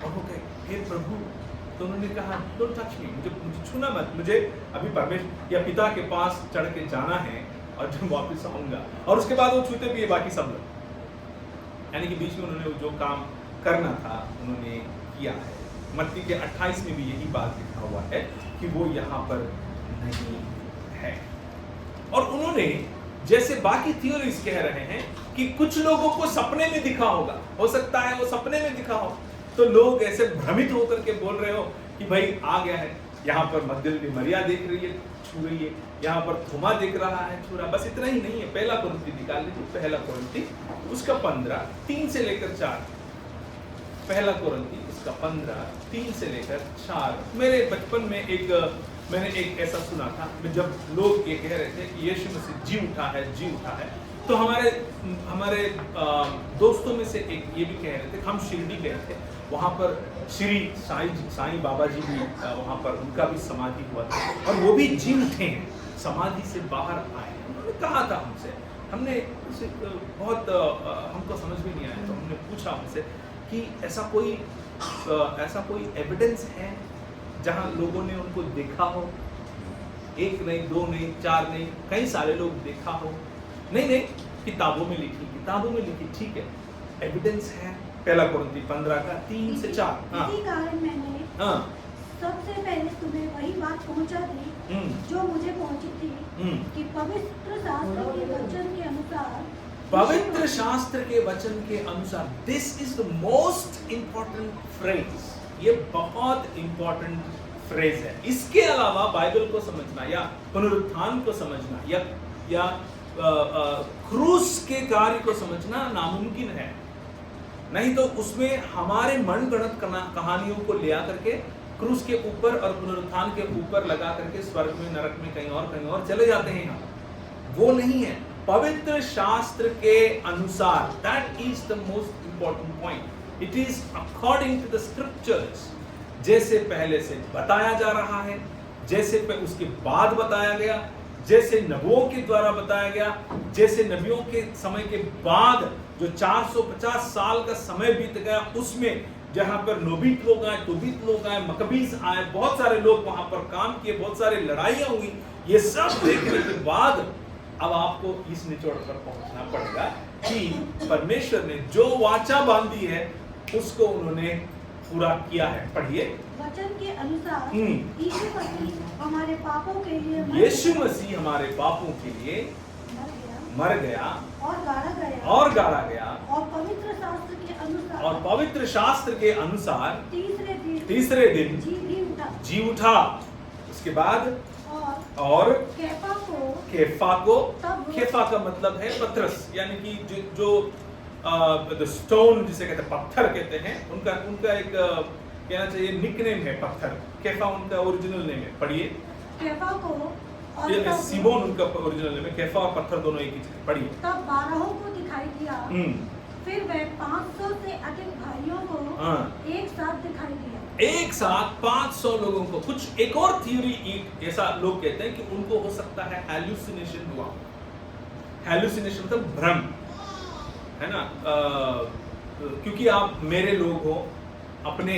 और वो कहे, हे प्रभु, तो उन्होंने कहा डोंट टच मी, मुझे छूना मत, मुझे अभी परमेश्वर या पिता के पास चढ़ के जाना है और जब वापस आऊंगा। और उसके बाद वो छूते भी है बाकी सब लोग, यानी कि बीच में उन्होंने जो काम करना था उन्होंने किया है। मत्ती के 28 में भी यही बात लिखा हुआ है कि वो यहाँ पर नहीं है। और उन्होंने, जैसे बाकी थियोरीज कह रहे हैं कि कुछ लोगों को सपने में दिखा होगा, हो सकता है वो सपने में दिखा हो, तो लोग ऐसे भ्रमित होकर के बोल रहे हो कि भाई आ गया है, यहाँ पर मगदलीनी मरिया देख रही है, छू रही है, यहाँ पर थोमा देख रहा है, छू रहा। बस इतना ही नहीं है। पहला कुरिन्थी निकाल लीजिए, पहला कुरिन्थी उसका 15 3 से लेकर 4। पहला कुरिन्थी उसका 15 3 से लेकर 4। मेरे बचपन में मैंने एक ऐसा सुना था, जब लोग ये कह रहे थे कि यीशु मसीह जी उठा है, जी उठा है, तो हमारे दोस्तों में से एक ये भी कह रहे थे, हम शिरडी गए थे, वहाँ पर श्री साईं बाबा जी भी वहाँ पर, उनका भी समाधि हुआ था, और वो भी जी उठे हैं, समाधि से बाहर आए। उन्होंने कहा था हमसे, हमने उसे बहुत हमको समझ में नहीं आया, तो हमने पूछा उनसे कि ऐसा कोई एविडेंस है जहाँ लोगों ने उनको देखा हो, 1 नहीं 2 नहीं 4 नहीं, कई सारे लोग देखा हो। नहीं, किताबों में लिखी, ठीक है, एविडेंस है। पहला कुरिन्थी 15 का 3 से 4। इसी कारण मैंने सबसे पहले तुम्हें वही बात पहुंचा दी जो मुझे पहुंची थी, कि पवित्र शास्त्र के वचन के अनुसार, this is the most important phrase. ये बहुत इंपॉर्टेंट फ्रेज है। इसके अलावा बाइबल को समझना या पुनरुत्थान को समझना या क्रूस के कार्य को समझना नामुमकिन है। नहीं तो उसमें हमारे मनगढ़ंत कहानियों को ले आकर के क्रूस के ऊपर और पुनरुत्थान के ऊपर लगा करके स्वर्ग में, नरक में, कहीं और चले जाते हैं। हम वो नहीं है। पवित्र शास्त्र के अनुसार, that is the most important point. It is according to the scriptures, जैसे पहले से बताया जा रहा है जैसे पे उसके बाद बताया गया, जैसे नबियों के द्वारा बताया गया, जैसे नबियों के समय के बाद जो 450 साल का समय बीत गया, उसमें जहां पर नोबीत लोग आए, तोबीत लोग आए, मकबीज आए, बहुत सारे लोग वहां पर काम किए, बहुत सारे लड़ाइयां हुई, ये सब देखने के बाद अब आपको इस निचोड़ पर पहुंचना पड़ेगा कि परमेश्वर ने जो वाचा बांधी है उसको उन्होंने पूरा किया है। पढ़िए। वचन के अनुसार यीशु मसीह हमारे पापों के लिए यीशु मसीह हमारे पापों के लिए मर गया और गाड़ा गया और पवित्र शास्त्र के अनुसार तीसरे दिन जी उठा। उसके बाद और केफा को केफा का मतलब है पत्रस, यानी कि जो स्टोन जिसे कहते हैं, पत्थर कहते हैं, उनका एक कहना चाहिए निकनेम है पत्थर। केफा उनका ओरिजिनल नेम है। पढ़िए। केफा को सिमोन उनका ओरिजिनल नेम है। केफा और पत्थर दोनों एक ही चीज। पढ़िए। तब 12 को दिखाई दिया, फिर वह 500 से अधिक भाइयों को एक साथ दिखाई दिया। एक साथ 500 लोगों को। कुछ एक और थ्योरी ऐसा लोग कहते हैं कि उनको हो सकता है हैलुसिनेशन हुआ। हैलुसिनेशन मतलब भ्रम, है ना। क्योंकि आप मेरे लोग हो, अपने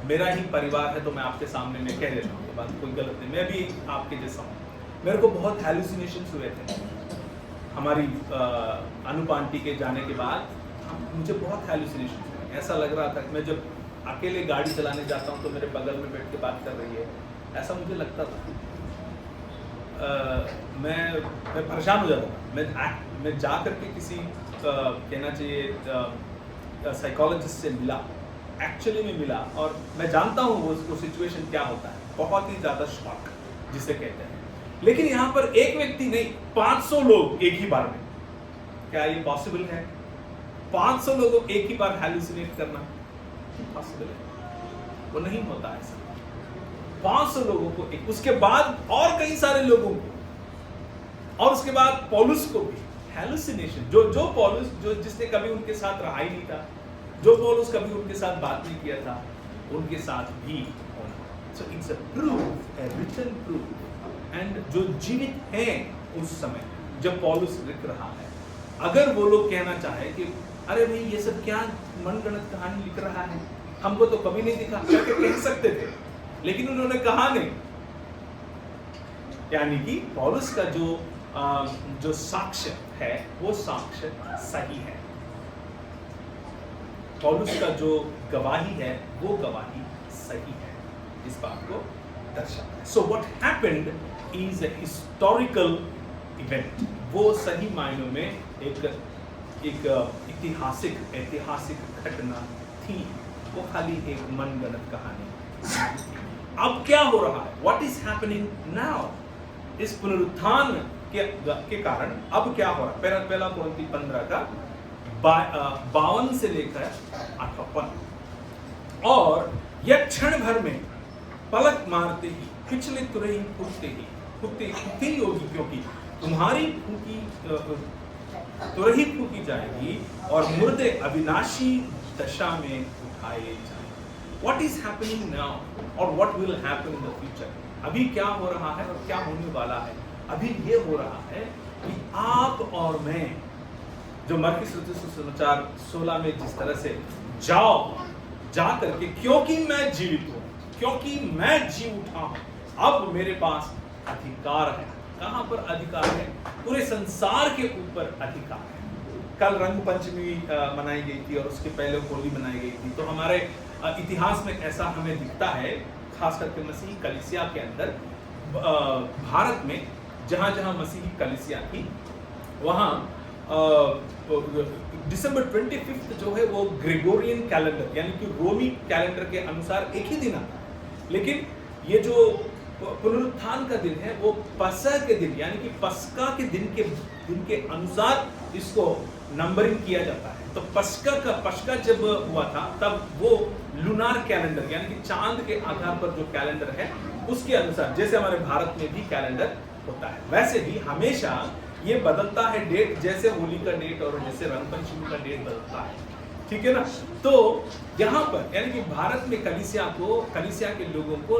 मेरा ही परिवार है, तो मैं आपके सामने मैं कह देता हूँ, ये बात कोई गलत नहीं, मैं भी आपके जैसा हूँ। मेरे को बहुत हैलुसिनेशंस हुए थे हमारी अनुपांटी के जाने के बाद। मुझे बहुत हैलुसिनेशंस हुए। ऐसा लग रहा था कि मैं जब अकेले गाड़ी चलाने जाता हूँ तो मेरे बगल में बैठ के बात कर रही है, ऐसा मुझे लगता था। मैं परेशान हो जाता था। मैं जा करके किसी कहना चाहिए साइकोलॉजिस्ट से मिला, एक्चुअली में मिला, और मैं जानता हूँ वो सिचुएशन क्या होता है। बहुत ही ज़्यादा शॉक जिसे कहते हैं। लेकिन यहाँ पर एक व्यक्ति नहीं, 500 लोग एक ही बार में। क्या ये पॉसिबल है? 500 लोगों को एक ही बार हैलुसिनेट करना पॉसिबल है? वो नहीं होता ऐसा। 500 लोगों को एक, उसके बाद और कई सारे लोगों को, और उसके बाद पौलुस को भी हैलुसिनेशन। जो पौलुस जिसने कभी उनके साथ रहा ही नहीं था, जो पौलुस कभी उनके साथ बात नहीं किया था, उनके साथ भी होना। So it's a proof, a written proof. And जो जीवित हैं उस समय जब पौलुस लिख रहा है, अगर वो लोग कहना चाहे कि अरे भाई ये सब क्या मनगढ़ंत कहानी लिख रहा है, हमको तो कभी नहीं दिखा, करके कह सकते थे, लेकिन उन्होंने कहा नहीं। यानी कि पौलुस का जो साक्ष्य है वो साक्ष्य सही है। पौलुस का जो गवाही है वो गवाही सही है, इस बात को दर्शाता है। So what happened is a historical event. वो सही मायनों में एक ऐतिहासिक घटना थी, वो खाली एक मनगढ़ंत कहानी। अब क्या हो रहा है? What is happening now? इस पुनरुत्थान के कारण अब क्या हो रहा है? पहला कुरिन्थी 15 का 52 से लेकर 58। और यह क्षण भर में पलक मारते ही पिछले तुरही फूटते ही होगी, क्योंकि तुम्हारी तुरही फूकी जाएगी और मुर्दे अविनाशी दशा में उठाए जाएंगे। What is happening now और what will happen in the future? अभी क्या हो रहा है और क्या होने वाला है? अभी ये हो रहा है कि आप और मैं, जो मरकी सुसमाचार 16 में जिस तरह से जा करके, क्योंकि मैं जीवित हूँ, क्योंकि मैं जी उठा हूँ, अब मेरे पास अधिकार है। कहाँ पर अधिकार है? पूरे संसार के ऊपर अधिकार है। कल रंग पंचमी मनाई गई थी और उसके पहले होली मनाई गई थी। तो हमारे इतिहास में ऐसा हमें दिखता है, खास करके मसीही कलीसिया के अंदर, भारत में जहाँ जहाँ मसीही कलीसिया थी वहाँ दिसंबर 25 जो है वो ग्रेगोरियन कैलेंडर यानी कि रोमी कैलेंडर के अनुसार एक ही दिन आता है। लेकिन ये जो पुनरुत्थान का दिन है वो पसह के दिन यानी कि पस्का के दिन के अनुसार इसको नंबरिंग किया जाता है। तो पस्का जब हुआ था तब वो लूनार कैलेंडर यानी कि चांद के आधार पर जो कैलेंडर है उसके अनुसार, जैसे हमारे भारत में भी कैलेंडर होता है, वैसे ही हमेशा ये बदलता है डेट, जैसे होली का डेट और जैसे रंग पंचमी का डेट बदलता है। ठीक है ना। तो यहाँ पर यानी कि भारत में कलीसिया के लोगों को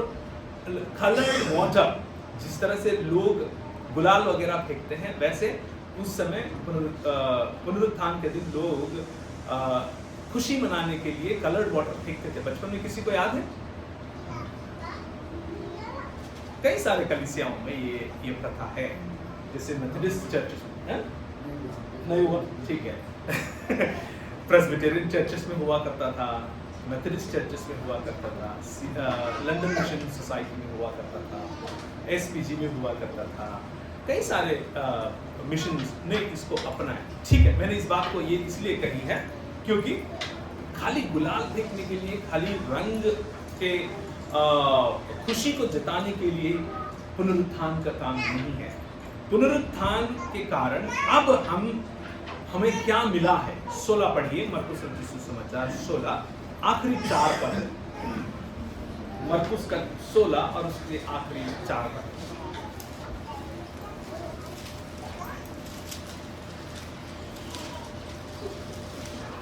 कलर्ड वाटर, जिस तरह से लोग गुलाल वगैरह फेंकते हैं, वैसे उस समय पुनरुत्थान के दिन लोग खुशी मनाने के लिए कलर्ड वाटर फेंकते थे। बचपन में किसी को याद है? कई सारे कलीसियाओं में ये प्रथा है, जैसे मेथोडिस्ट चर्च में नहीं हुआ, ठीक है। प्रेस्बिटेरियन चर्चेस में हुआ करता था, मेथोडिस्ट चर्चेस में हुआ करता था, लंदन मिशन सोसाइटी में हुआ करता था, एसपीजी में हुआ करता था, कई सारे मिशन ने इसको अपनाया। ठीक है, मैंने इस बात को ये इसलिए कही है क्योंकि खाली गुलाल फेंकने के लिए, खाली रंग के खुशी को जताने के लिए पुनरुत्थान का काम नहीं है। पुनरुत्थान के कारण अब हमें क्या मिला है? 16 पढ़िए, मरकुस रचित सुसमाचार 16 आखिरी 4 पद, मरकुस का 16 और उसके आखिरी 4 पद।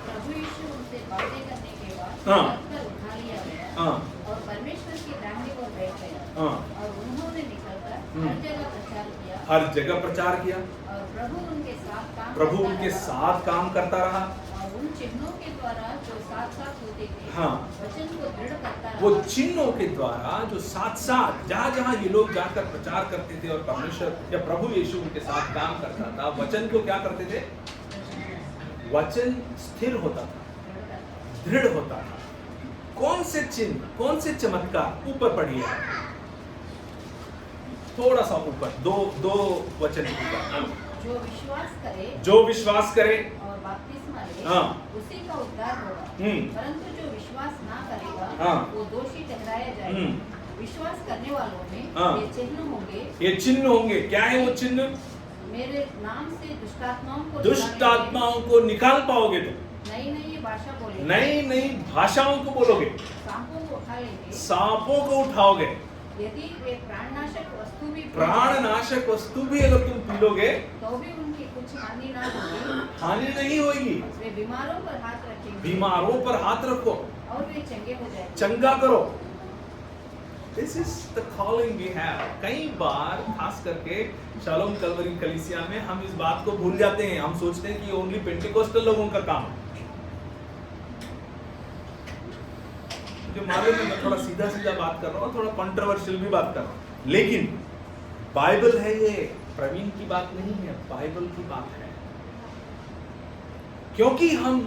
प्रभु यीशु उनसे बातें करने के बाद हाँ। उठा लिया गया हाँ। और परमेश्वर की दाहिनी ओर बैठ गया। हाँ। और उन्होंने निकलकर हर जगह प्रचार किया। हर जगह प्रचार किया और प्रभु उनके साथ काम करता रहा। और उन चिन्हों के द्वारा जो साथ साथ होते थे, हाँ। वचन को दृढ़ करता रहा। वो चिन्हों के द्वारा जो साथ साथ जहाँ ये लोग जाकर प्रचार करते थे और परमेश्वर या प्रभु यीशु उनके साथ काम करता था, वचन को क्या करते थे? वचन स्थिर होता था, दृढ़ होता था। कौन से चिन्ह, कौन से चमत्कार? ऊपर पढ़िए, थोड़ा सा ऊपर, दो वचन ऊपर। जो विश्वास करे और बपतिस्मा ले, हाँ। उसी का उद्धार होगा। परंतु जो विश्वास ना करेगा, हाँ। वो दोषी ठहराया जाएगा। विश्वास करने वालों में हाँ। ये चिन्ह होंगे। ये चिन्ह होंगे। क्या है वो चिन्ह? मेरे नाम से दुष्टात्माओं को निकाल पाओगे तुम। नई भाषा बोलेंगे। नई भाषाओं को बोलोगे। सांपों को उठा लेंगे। सांपों को उठाओगे। यदि वे प्राणनाशक वस्तु भी अगर तुम पी लोगे तो भी उनकी कुछ हानि ना होगी। हानि नहीं होगी। वे बीमारों पर हाथ रखेंगे। बीमारों पर हाथ रखो और वे चंगे हो जाएंगे। चंगा करो। This is the calling we have. कई बार खास करके शालोम कलवरी कलीसिया में हम इस बात को भूल जाते हैं। हम सोचते हैं कि ओनली पेंटिकोस्टल लोगों का काम है। मुझे मालूम है मैं थोड़ा सीधा बात कर रहा हूँ, थोड़ा कंट्रोवर्शियल भी बात कर रहा हूँ, लेकिन बाइबल है ये, प्रवीण की बात नहीं है, बाइबल की बात है। क्योंकि हम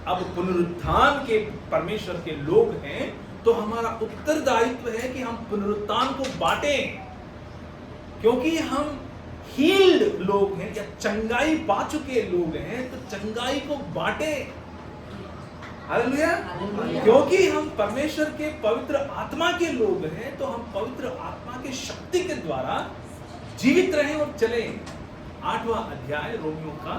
अब पुनरुत्थान के परमेश्वर के लोग हैं, तो हमारा उत्तरदायित्व है कि हम पुनरुत्थान को बांटें। क्योंकि हम हील्ड लोग हैं या चंगाई पा चुके लोग हैं, तो चंगाई को बांटें। हालेलुया। क्योंकि हम परमेश्वर के पवित्र आत्मा के लोग हैं, तो हम पवित्र आत्मा की शक्ति के द्वारा जीवित रहें और चलें। 8वां अध्याय रोमियो का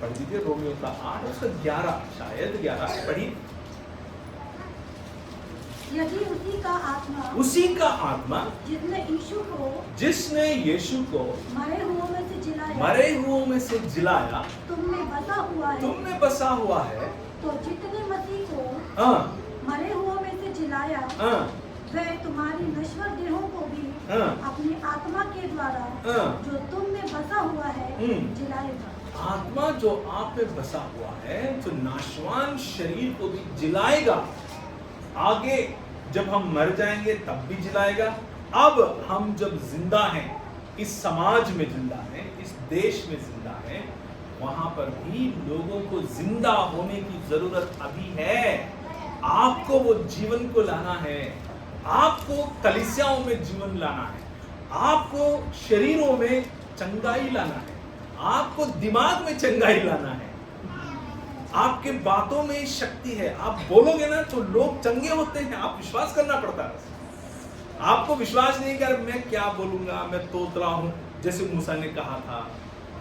पढ़ दीजिए, रोमियो का 8 उसका 11, शायद 11 पढ़िए। यदि उसी का आत्मा जिसने यीशु को मरे हुओं में से जिलाया तुम में बसा हुआ है, तो जितने मसीह को मरे हुओं में से जिलाया, वह तुम्हारी नश्वर देहों को भी अपनी आत्मा के द्वारा जो तुम में बसा हुआ है जिलाएगा। आत्मा जो आप में बसा हुआ है, जो नाशवान शरीर को भी जिलाएगा। आगे जब हम मर जाएंगे तब भी जिलाएगा। अब हम जब जिंदा हैं, इस समाज में जिंदा हैं, इस देश में जिंदा हैं, वहां पर भी लोगों को जिंदा होने की जरूरत अभी है। आपको वो जीवन को लाना है, आपको कलीसियाओं में जीवन लाना है, आपको शरीरों में चंगाई लाना है, आपको दिमाग में चंगाई लाना है, आपके बातों में शक्ति है। आप बोलोगे ना तो लोग चंगे होते हैं। आप विश्वास करना पड़ता है। आपको विश्वास नहीं कर मैं क्या बोलूंगा, मैं तोतला हूं, जैसे मूसा ने कहा था,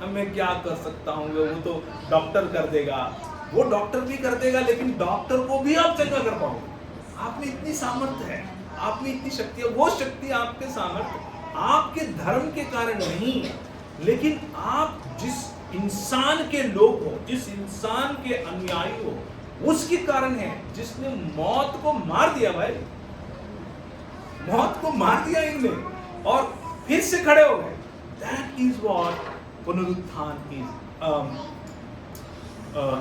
मैं क्या कर सकता हूँ, वो तो डॉक्टर कर देगा। वो डॉक्टर भी कर देगा, लेकिन डॉक्टर को भी आप चंगा कर पाओगे। आप में इतनी सामर्थ्य है, आप में इतनी शक्ति है। वो शक्ति आपके सामर्थ्य आपके धर्म के कारण नहीं, लेकिन आप जिस इंसान के लोग हो, जिस इंसान के अनुयायी हो, उसके कारण है, जिसने मौत को मार दिया। भाई मौत को मार दिया इनने और फिर से खड़े हो गए। दैट इज व्हाट पुनरुत्थान इज।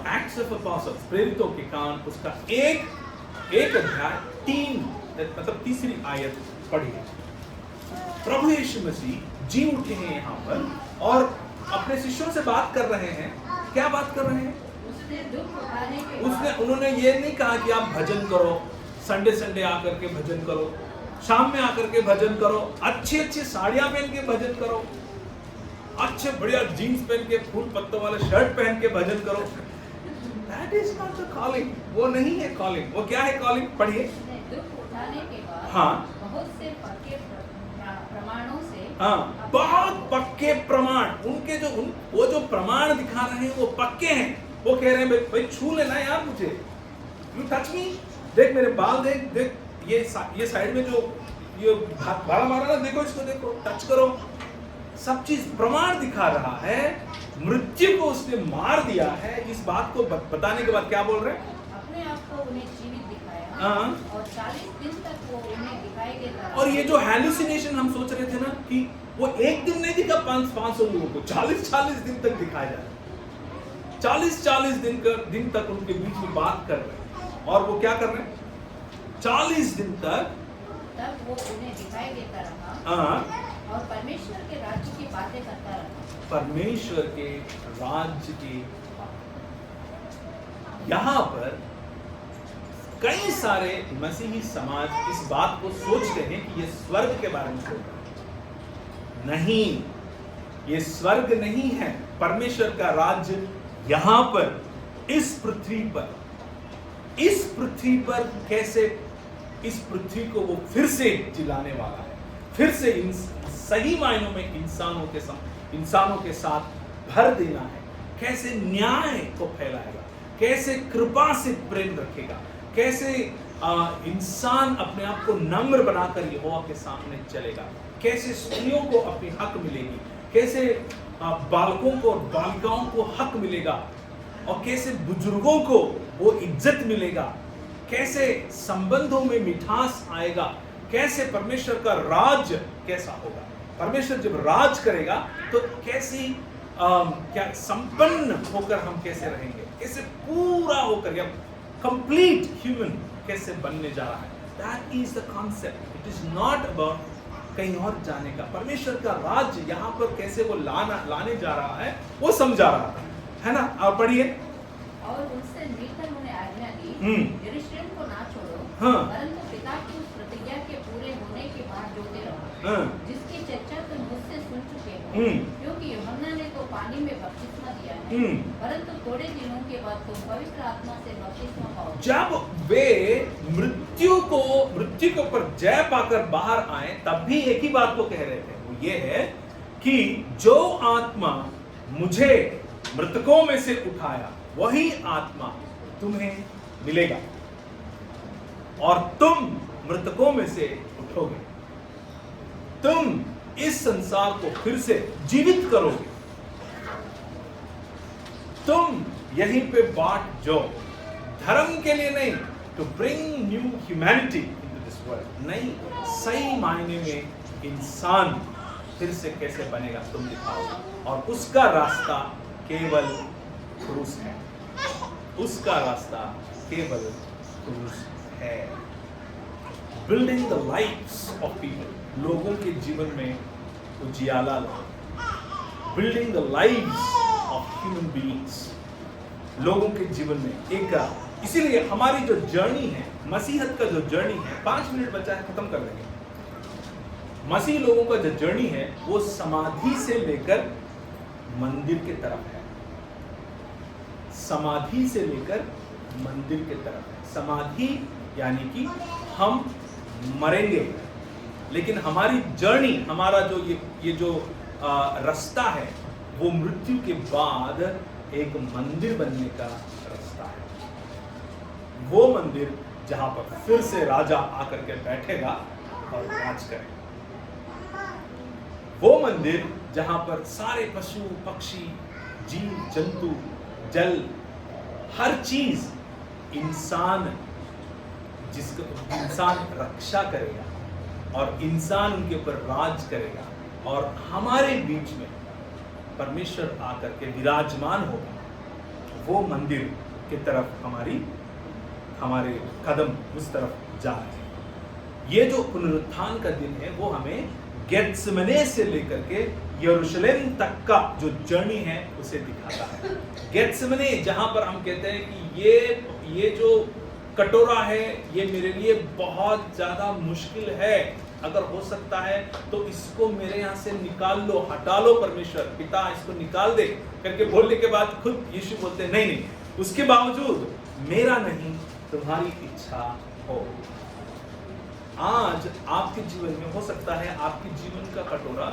एक्ट्स ऑफ अपोस्टल्स, प्रेरितों के काम, उसका एक अध्याय 3 मतलब तीसरी आयत पढ़िए। प्रभु यीशु मसीह जी उठे हैं यहाँ पर और अपने शिष्यों से बात कर रहे हैं। क्या बात कर रहे हैं? उन्होंने ये नहीं कहा कि आप भजन करो, संडे आकर के भजन करो, शाम में आकर के भजन करो, अच्छी साड़ियां पहन के भजन करो, अच्छे बढ़िया जीन्स पहन के फूल पत्तों वाले शर्ट पहन के भजन करो। That is not the calling. वो नहीं है कॉलिंग। वो क्या है कॉलिंग? पढ़िए। दुख उठाने के बाद हाँ, बहुत से पक्के प्रमाणों से, हाँ, बहुत पक्के प्रमाण, उनके वो जो प्रमाण दिखा रहे हैं वो पक्के हैं। वो कह रहे हैं भाई छू लेना यार मुझे, यू टच मी, देख मेरे बाल, देख ये साइड में जो ये भाला मारा ना, देखो इसको, देखो, टच करो। सब चीज प्रमाण दिखा रहा है। मृत्यु को उसने मार दिया है। इस बात को बताने के बाद क्या बोल रहे हैं? अपने आप को उन्हें जीवित दिखाया, हाँ, और 40 दिन तक वो उन्हें दिखाई देता। और ये जो हैलुसिनेशन हम सोच रहे थे ना कि वो एक दिन नहीं दिखा 500 लोगों को, 40 दिन तक दिखाया जा रहा है। 40 दिन तक उनके बीच में बात कर रहे हैं। और वो क्या कर रहे हैं? 40 दिन तक वो उन्हें दिखाई देता रहा। हाँ, और परमेश्वर के राज्य की बातें करता रहा। परमेश्वर के राज्य की। यहाँ पर कई सारे मसीही समाज इस बात को सोचते हैं कि ये स्वर्ग के बारे में सोच रहे हैं। नहीं, ये स्वर्ग नहीं है। परमेश्वर का राज्य यहाँ पर, इस पृथ्वी पर कैसे इस पृथ्वी को वो फिर से जिलाने वाला है, फिर से सही मायनों में इंसानों के साथ भर देना है। कैसे न्याय को फैलाएगा, कैसे कृपा से प्रेम रखेगा, कैसे इंसान अपने आप को नम्र बनाकर यहोवा के सामने चलेगा, कैसे स्त्रियों को अपनी हक मिलेगी, कैसे बालकों को, बालिकाओं को हक मिलेगा, और कैसे बुजुर्गों को वो इज्जत मिलेगा, कैसे संबंधों में मिठास आएगा, कैसे परमेश्वर का राज कैसा होगा। परमेश्वर जब राज करेगा तो कैसी क्या संपन्न होकर हम कैसे रहेंगे, कैसे पूरा होकर या कंप्लीट ह्यूमन कैसे बनने जा रहा है। That is the concept. It is not about कहीं और जाने का। परमेश्वर का राज्य यहाँ पर कैसे वो लाने जा रहा है वो समझा रहा था, है ना। आप पढ़िए। और उससे मिलकर उन्हें आज्ञा दी, यरूशलेम को ना छोड़ो, हाँ, परंतु पिता की उस प्रतिज्ञा के पूरे होने के बाद जोते रहो, हाँ, जिसकी चर्चा तुम मुझसे सुन चुके हो। क्योंकि यूहन्ना ने तो पानी में बपतिस्मा दिया है, परंतु थोड़े दिनों के बाद तुम पवित्र आत्मा से बपतिस्मा पाओगे। जब वे मृत्यु के ऊपर जय पाकर बाहर आए तब भी एक ही बात को कह रहे थे, वो ये है कि जो आत्मा मुझे मृतकों में से उठाया वही आत्मा तुम्हें मिलेगा और तुम मृतकों में से उठोगे। तुम इस संसार को फिर से जीवित करोगे। तुम यहीं पे बाट जो धर्म के लिए नहीं, to bring new humanity into this world, नहीं, सही मायने में इंसान फिर से कैसे बनेगा तुम दिखाओगे। और उसका रास्ता केवल क्रूस है। उसका रास्ता केवल क्रूस है। Building the lives of people, लोगों के जीवन में उजियाला ला। Building the lives of human beings, लोगों के जीवन में एक। इसीलिए हमारी जो जर्नी है, मसीहत का जो जर्नी है, 5 मिनट बचा है, खत्म कर देंगे। मसीह लोगों का जो जर्नी है वो समाधि से लेकर मंदिर की तरफ है। समाधि से लेकर मंदिर की तरफ है। समाधि यानी कि हम मरेंगे, लेकिन हमारी जर्नी, हमारा जो ये जो रास्ता है वो मृत्यु के बाद एक मंदिर बनने का रास्ता है। वो मंदिर जहां पर फिर से राजा आकर के बैठेगा और राज करेगा। वो मंदिर जहां पर सारे पशु पक्षी, जीव जंतु, जल, हर चीज, इंसान, जिसको इंसान रक्षा करेगा और इंसान उनके ऊपर राज करेगा और हमारे बीच में परमेश्वर आकर के विराजमान होगा। वो मंदिर की तरफ हमारे कदम उस तरफ जा रहे हैं। ये जो पुनरुत्थान का दिन है वो हमें गेत्सेमने से लेकर के यरूशलेम तक का जो जर्नी है उसे दिखाता है। गेत्सेमने जहां पर हम कहते हैं कि ये जो कटोरा है ये मेरे लिए बहुत ज्यादा मुश्किल है, अगर हो सकता है तो इसको मेरे यहाँ से निकाल लो, हटा लो परमेश्वर पिता, इसको निकाल दे करके बोलने के बाद खुद यीशु बोलते नहीं, उसके बावजूद मेरा नहीं तुम्हारी इच्छा हो। आज आपके जीवन में हो सकता है आपके जीवन का कटोरा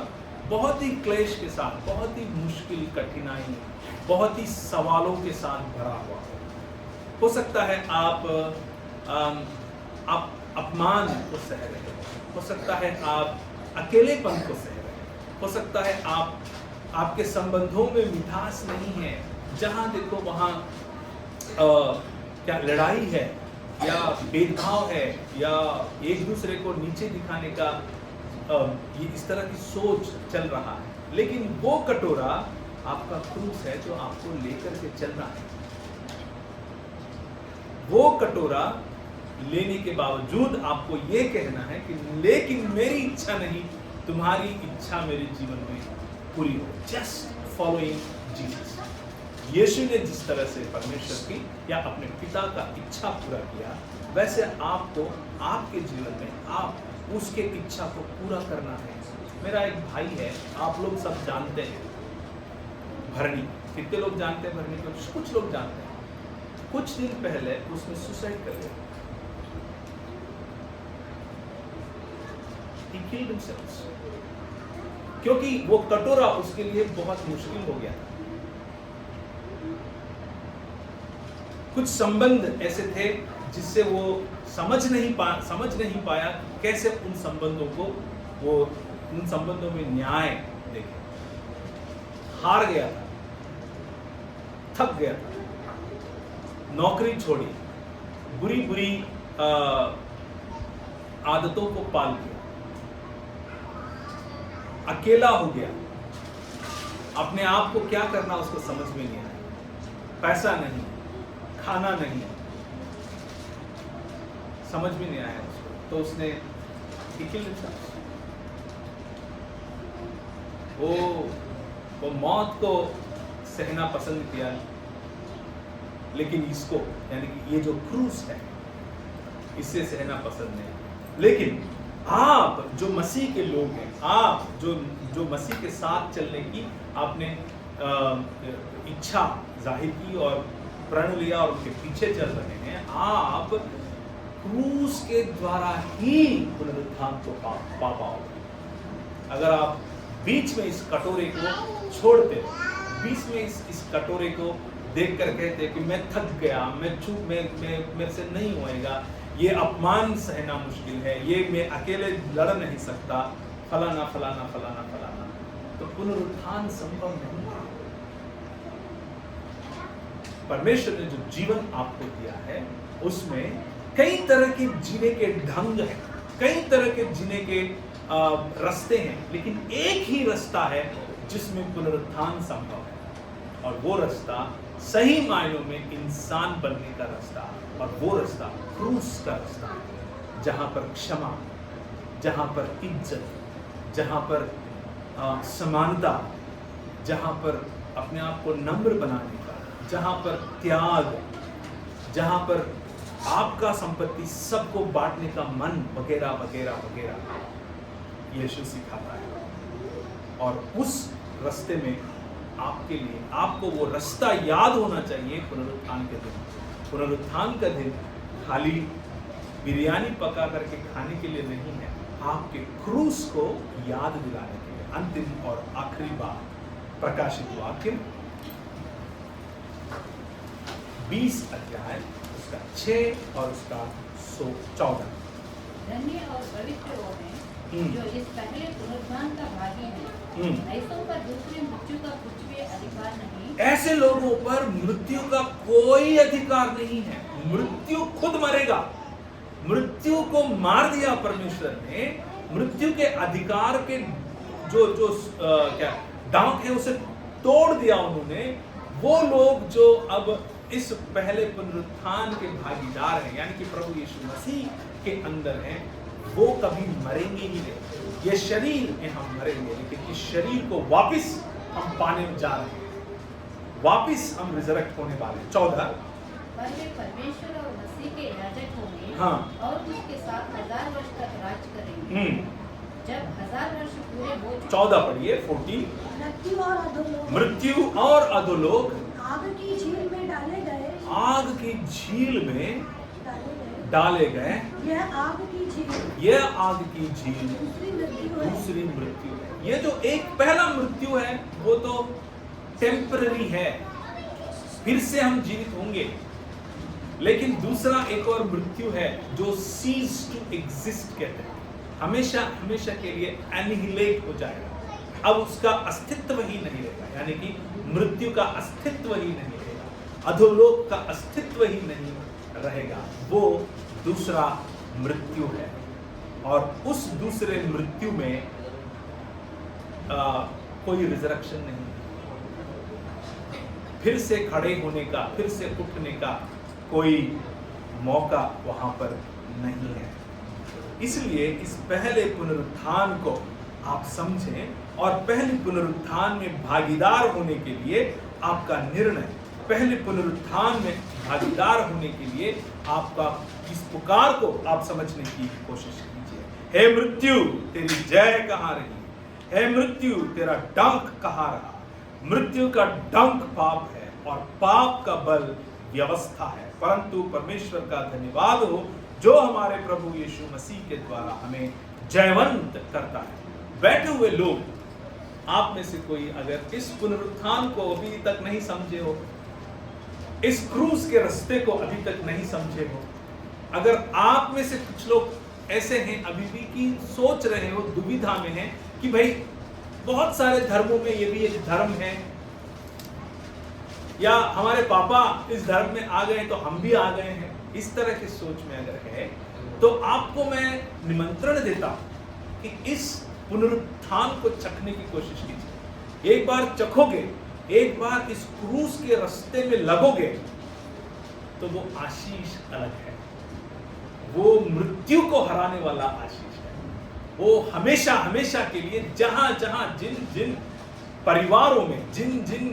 बहुत ही क्लेश के साथ, बहुत ही मुश्किल, कठिनाई, बहुत ही सवालों के साथ भरा हुआ हो सकता है आप अपमान को सह रहे हो सकता है आप अकेलेपन को सह रहे हो सकता है आपके संबंधों में मिठास नहीं है, जहां देखो वहां क्या लड़ाई है या भेदभाव है या एक दूसरे को नीचे दिखाने का ये इस तरह की सोच चल रहा है। लेकिन वो कटोरा आपका क्रूस है जो आपको लेकर के चलना है। वो कटोरा लेने के बावजूद आपको ये कहना है कि लेकिन मेरी इच्छा नहीं, तुम्हारी इच्छा मेरे जीवन में पूरी हो। Just following Jesus. यीशु ने जिस तरह से परमेश्वर की या अपने पिता का इच्छा पूरा किया, वैसे आपको आपके जीवन में आप उसके इच्छा को पूरा करना है। मेरा एक भाई है, आप लोग सब जानते हैं भरनी। कितने लोग जानते हैं भरनी को? कुछ लोग जानते हैं। कुछ दिन पहले उसने सुसाइड कर लिया। He killed himself. क्योंकि वो कटोरा उसके लिए बहुत मुश्किल हो गया था। कुछ संबंध ऐसे थे जिससे वो समझ नहीं पाया कैसे उन संबंधों में न्याय देखे। हार गया था, थक गया था, नौकरी छोड़ी, बुरी आदतों को पाल लिया, अकेला हो गया, अपने आप को क्या करना उसको समझ में नहीं आया, पैसा नहीं, खाना नहीं, समझ में नहीं आया उसको, तो उसने वो मौत को सहना पसंद किया। लेकिन इसको यानी कि ये जो क्रूस है इससे सहना पसंद नहीं। लेकिन आप जो मसीह के लोग हैं, आप जो मसीह के साथ चलने की आपने इच्छा जाहिर की और प्रण लिया और उनके पीछे चल रहे हैं, आप क्रूस के द्वारा ही पुनरुत्थान को पा पाओगे। अगर आप बीच में इस कटोरे को छोड़ते, बीच में इस कटोरे को देख कर कहते कि मैं थक गया, मेरे से नहीं होएगा, ये अपमान सहना मुश्किल है, ये मैं अकेले लड़ नहीं सकता, फलाना फलाना फलाना फलाना, तो पुनरुत्थान संभव नहीं है। परमेश्वर ने जो जीवन आपको दिया है उसमें कई तरह के जीने के ढंग हैं, कई तरह के जीने के रास्ते हैं, लेकिन एक ही रास्ता है जिसमें पुनरुत्थान संभव है, और वो रास्ता सही मायनों में इंसान बनने का रास्ता, और वो रास्ता क्रूस का रास्ता, जहां पर क्षमा, जहां पर इज्जत, जहां पर समानता, जहां पर अपने आप को नम्र बनाने का, जहां पर त्याग, जहां पर आपका संपत्ति सबको बांटने का मन वगैरह वगैरह वगैरह यीशु सिखाता है। और उस रास्ते में आपके लिए आपको वो रास्ता याद होना चाहिए पुनरुत्थान के दिन। पुनरुत्थान का दिन खाली बिरयानी पका करके खाने के लिए नहीं है, आपके क्रूस को याद दिलाने के लिए। अंतिम और आखिरी बात, प्रकाशित वाक्य 20 अध्याय उसका 6 और उसका 14। धन्य और पवित्र वो हैं जो इस पहले पुनरुत्थान का भागी हैं। ऐसों पर दूसरी मृत्यु का कुछ भी अधिकार नहीं। ऐसे लोगों पर मृत्यु का कोई अधिकार नहीं है। मृत्यु खुद मरेगा, मृत्यु को मार दिया परमेश्वर ने, मृत्यु के अधिकार के जो जो क्या डांक है उसे तोड़ दिया उन्होंने, वो लोग जो अब इस पहले पुनरुत्थान के भागीदार हैं, यानी कि प्रभु यीशु मसीह के अंदर हैं, वो कभी मरेंगे ही नहीं। ये शरीर में हम मरेंगे, लेकिन इस शरीर को वापस हम पाने में जा रहे हैं, वापस हम रिजरेक्ट होने वाले हैं। 14 पर वे परमेश्वर और मसीह के याजक होंगे, हाँ। और उसके साथ 1000 वर्ष तक राज करेंगे। जब 1000 वर्ष पूरे हो चुके। 14 पढ़िए 14। मृत्यु और अधोलोक आग की झील में डाले गए, आग की झील में डाले गए। यह आग की झील, यह आग की झील दूसरी मृत्यु है। दूसरी मृत्यु है। ये जो एक पहला मृत्यु है वो तो टेम्पररी है, फिर से हम जीवित होंगे, लेकिन दूसरा एक और मृत्यु है जो सीज टू एग्जिस्ट कहते हैं, हमेशा हमेशा के लिए एनिहिलेट हो जाएगा, अब उसका अस्तित्व ही नहीं रहेगा, यानी कि मृत्यु का अस्तित्व ही नहीं रहेगा, अधोलोक का अस्तित्व ही नहीं रहेगा। वो दूसरा मृत्यु है, और उस दूसरे मृत्यु में कोई रिजरेक्शन नहीं, फिर से खड़े होने का, फिर से उठने का कोई मौका वहां पर नहीं है। इसलिए इस पहले पुनरुत्थान को आप समझें, और पहले पुनरुत्थान में भागीदार होने के लिए आपका निर्णय, पहले पुनरुत्थान में भागीदार होने के लिए आपका इस पुकार को आप समझने की कोशिश कीजिए। हे मृत्यु तेरी जय कहाँ रही, हे मृत्यु तेरा डंक कहाँ रहा। मृत्यु का डंक पाप है, और पाप का बल व्यवस्था है, परंतु परमेश्वर का धन्यवाद हो जो हमारे प्रभु यीशु मसीह के द्वारा हमें जयवंत करता है। बैठे हुए लोग, आप में से कोई अगर इस पुनरुत्थान को अभी तक नहीं समझे हो, इस क्रूस के रास्ते को अभी तक नहीं समझे हो, अगर आप में से कुछ लोग ऐसे हैं अभी भी कि सोच रहे हो, दुविधा में हैं कि भाई बहुत सारे धर्मों में ये भी एक धर्म है, या हमारे पापा इस धर्म में आ गए तो हम भी आ गए हैं, इस तरह की सोच में अगर है तो आपको मैं निमंत्रण देता हूं कि इस पुनरुत्थान को चखने की कोशिश कीजिए। एक बार चखोगे, एक बार इस क्रूस के रास्ते में लगोगे, तो वो आशीष अलग है, वो मृत्यु को हराने वाला आशीष है। वो हमेशा हमेशा के लिए जहां जहां जिन जिन परिवारों में, जिन जिन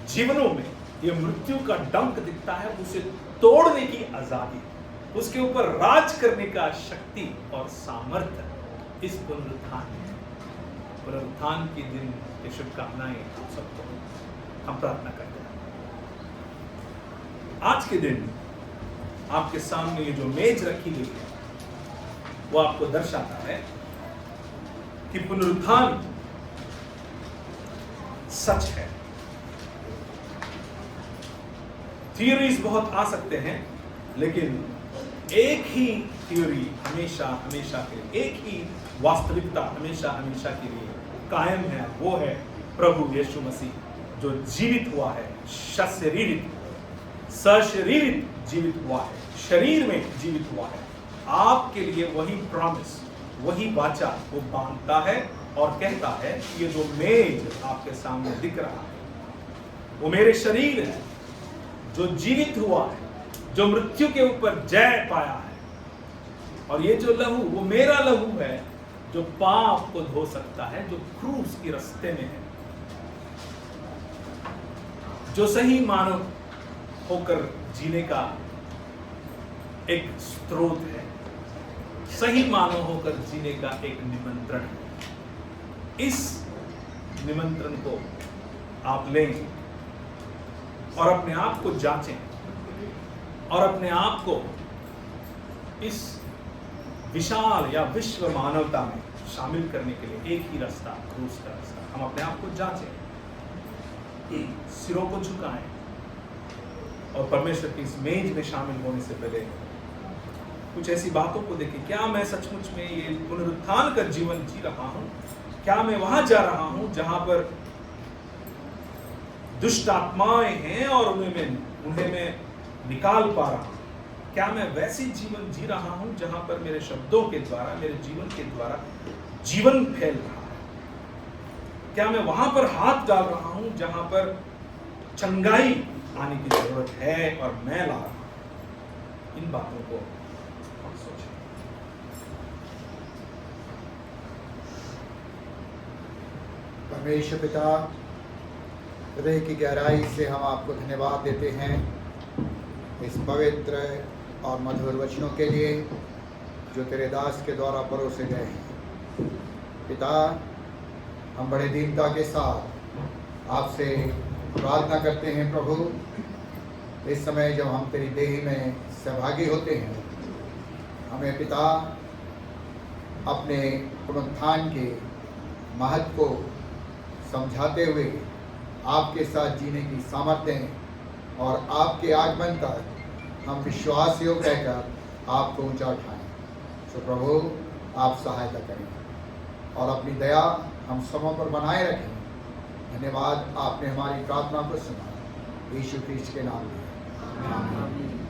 जीवनों में ये मृत्यु का डंक दिखता है, उसे तोड़ने की आजादी, उसके ऊपर राज करने का शक्ति और सामर्थ्य इस पुनरुत्थान में। पुनरुत्थान के दिन की शुभकामनाएं आप सबको हम प्रार्थना करते हैं। आज के दिन आपके सामने ये जो मेज रखी गई है वो आपको दर्शाता है कि पुनरुत्थान सच है। थियरीज बहुत आ सकते हैं, लेकिन एक ही थ्योरी हमेशा हमेशा के लिए, एक ही वास्तविकता हमेशा हमेशा के लिए कायम है, वो है प्रभु यीशु मसीह जो जीवित हुआ है, सशरीरित सशरीरित जीवित हुआ है, शरीर में जीवित हुआ है। आपके लिए वही प्रॉमिस, वही वाचा वो बांधता है और कहता है कि ये जो मेज आपके सामने दिख रहा है वो मेरे शरीर है जो जीवित हुआ है, जो मृत्यु के ऊपर जय पाया है, और ये जो लहू वो मेरा लहू है जो पाप को धो सकता है, जो क्रूस के रास्ते में है, जो सही मानव होकर जीने का एक स्रोत है, सही मानव होकर जीने का एक निमंत्रण है। इस निमंत्रण को आप लें और अपने आप को जांचें और अपने आप को इस विशाल या विश्व मानवता में शामिल करने के लिए एक ही रास्ता, क्रूस का रास्ता। हम अपने आप को जांचें, सिरों को झुकाएं और परमेश्वर की इस मेज में शामिल होने से पहले कुछ ऐसी बातों को देखें। क्या मैं सचमुच में ये पुनरुत्थान का जीवन जी रहा हूं? क्या मैं वहां जा रहा हूं जहां पर दुष्ट आत्माएं हैं और उन्हें मैं निकाल पा रहा हूं? क्या मैं वैसी जीवन जी रहा हूं जहां पर मेरे शब्दों के द्वारा, मेरे जीवन के द्वारा जीवन फैल रहा है? क्या मैं वहां पर हाथ डाल रहा हूं जहां पर चंगाई आने की जरूरत है और मैं ला रहा हूं? इन बातों को हम सोचें। परमेश्वर पिता, हृदय की गहराई से हम आपको धन्यवाद देते हैं इस पवित्र और मधुर वचनों के लिए जो तेरे दास के द्वारा परोसे गए हैं। पिता, हम बड़े दीनता के साथ आपसे प्रार्थना करते हैं प्रभु, इस समय जब हम तेरी देही में सहभागी होते हैं, हमें पिता अपने पुनरुत्थान के महत्व को समझाते हुए आपके साथ जीने की सामर्थ्य और आपके आगमन तक हम विश्वासियों कहकर आपको ऊंचा उठाएं। सो प्रभु, आप सहायता करें और अपनी दया हम सबों पर बनाए रखें। धन्यवाद, आपने हमारी प्रार्थना को सुना। यीशु क्रिस्ट के नाम में आमीन।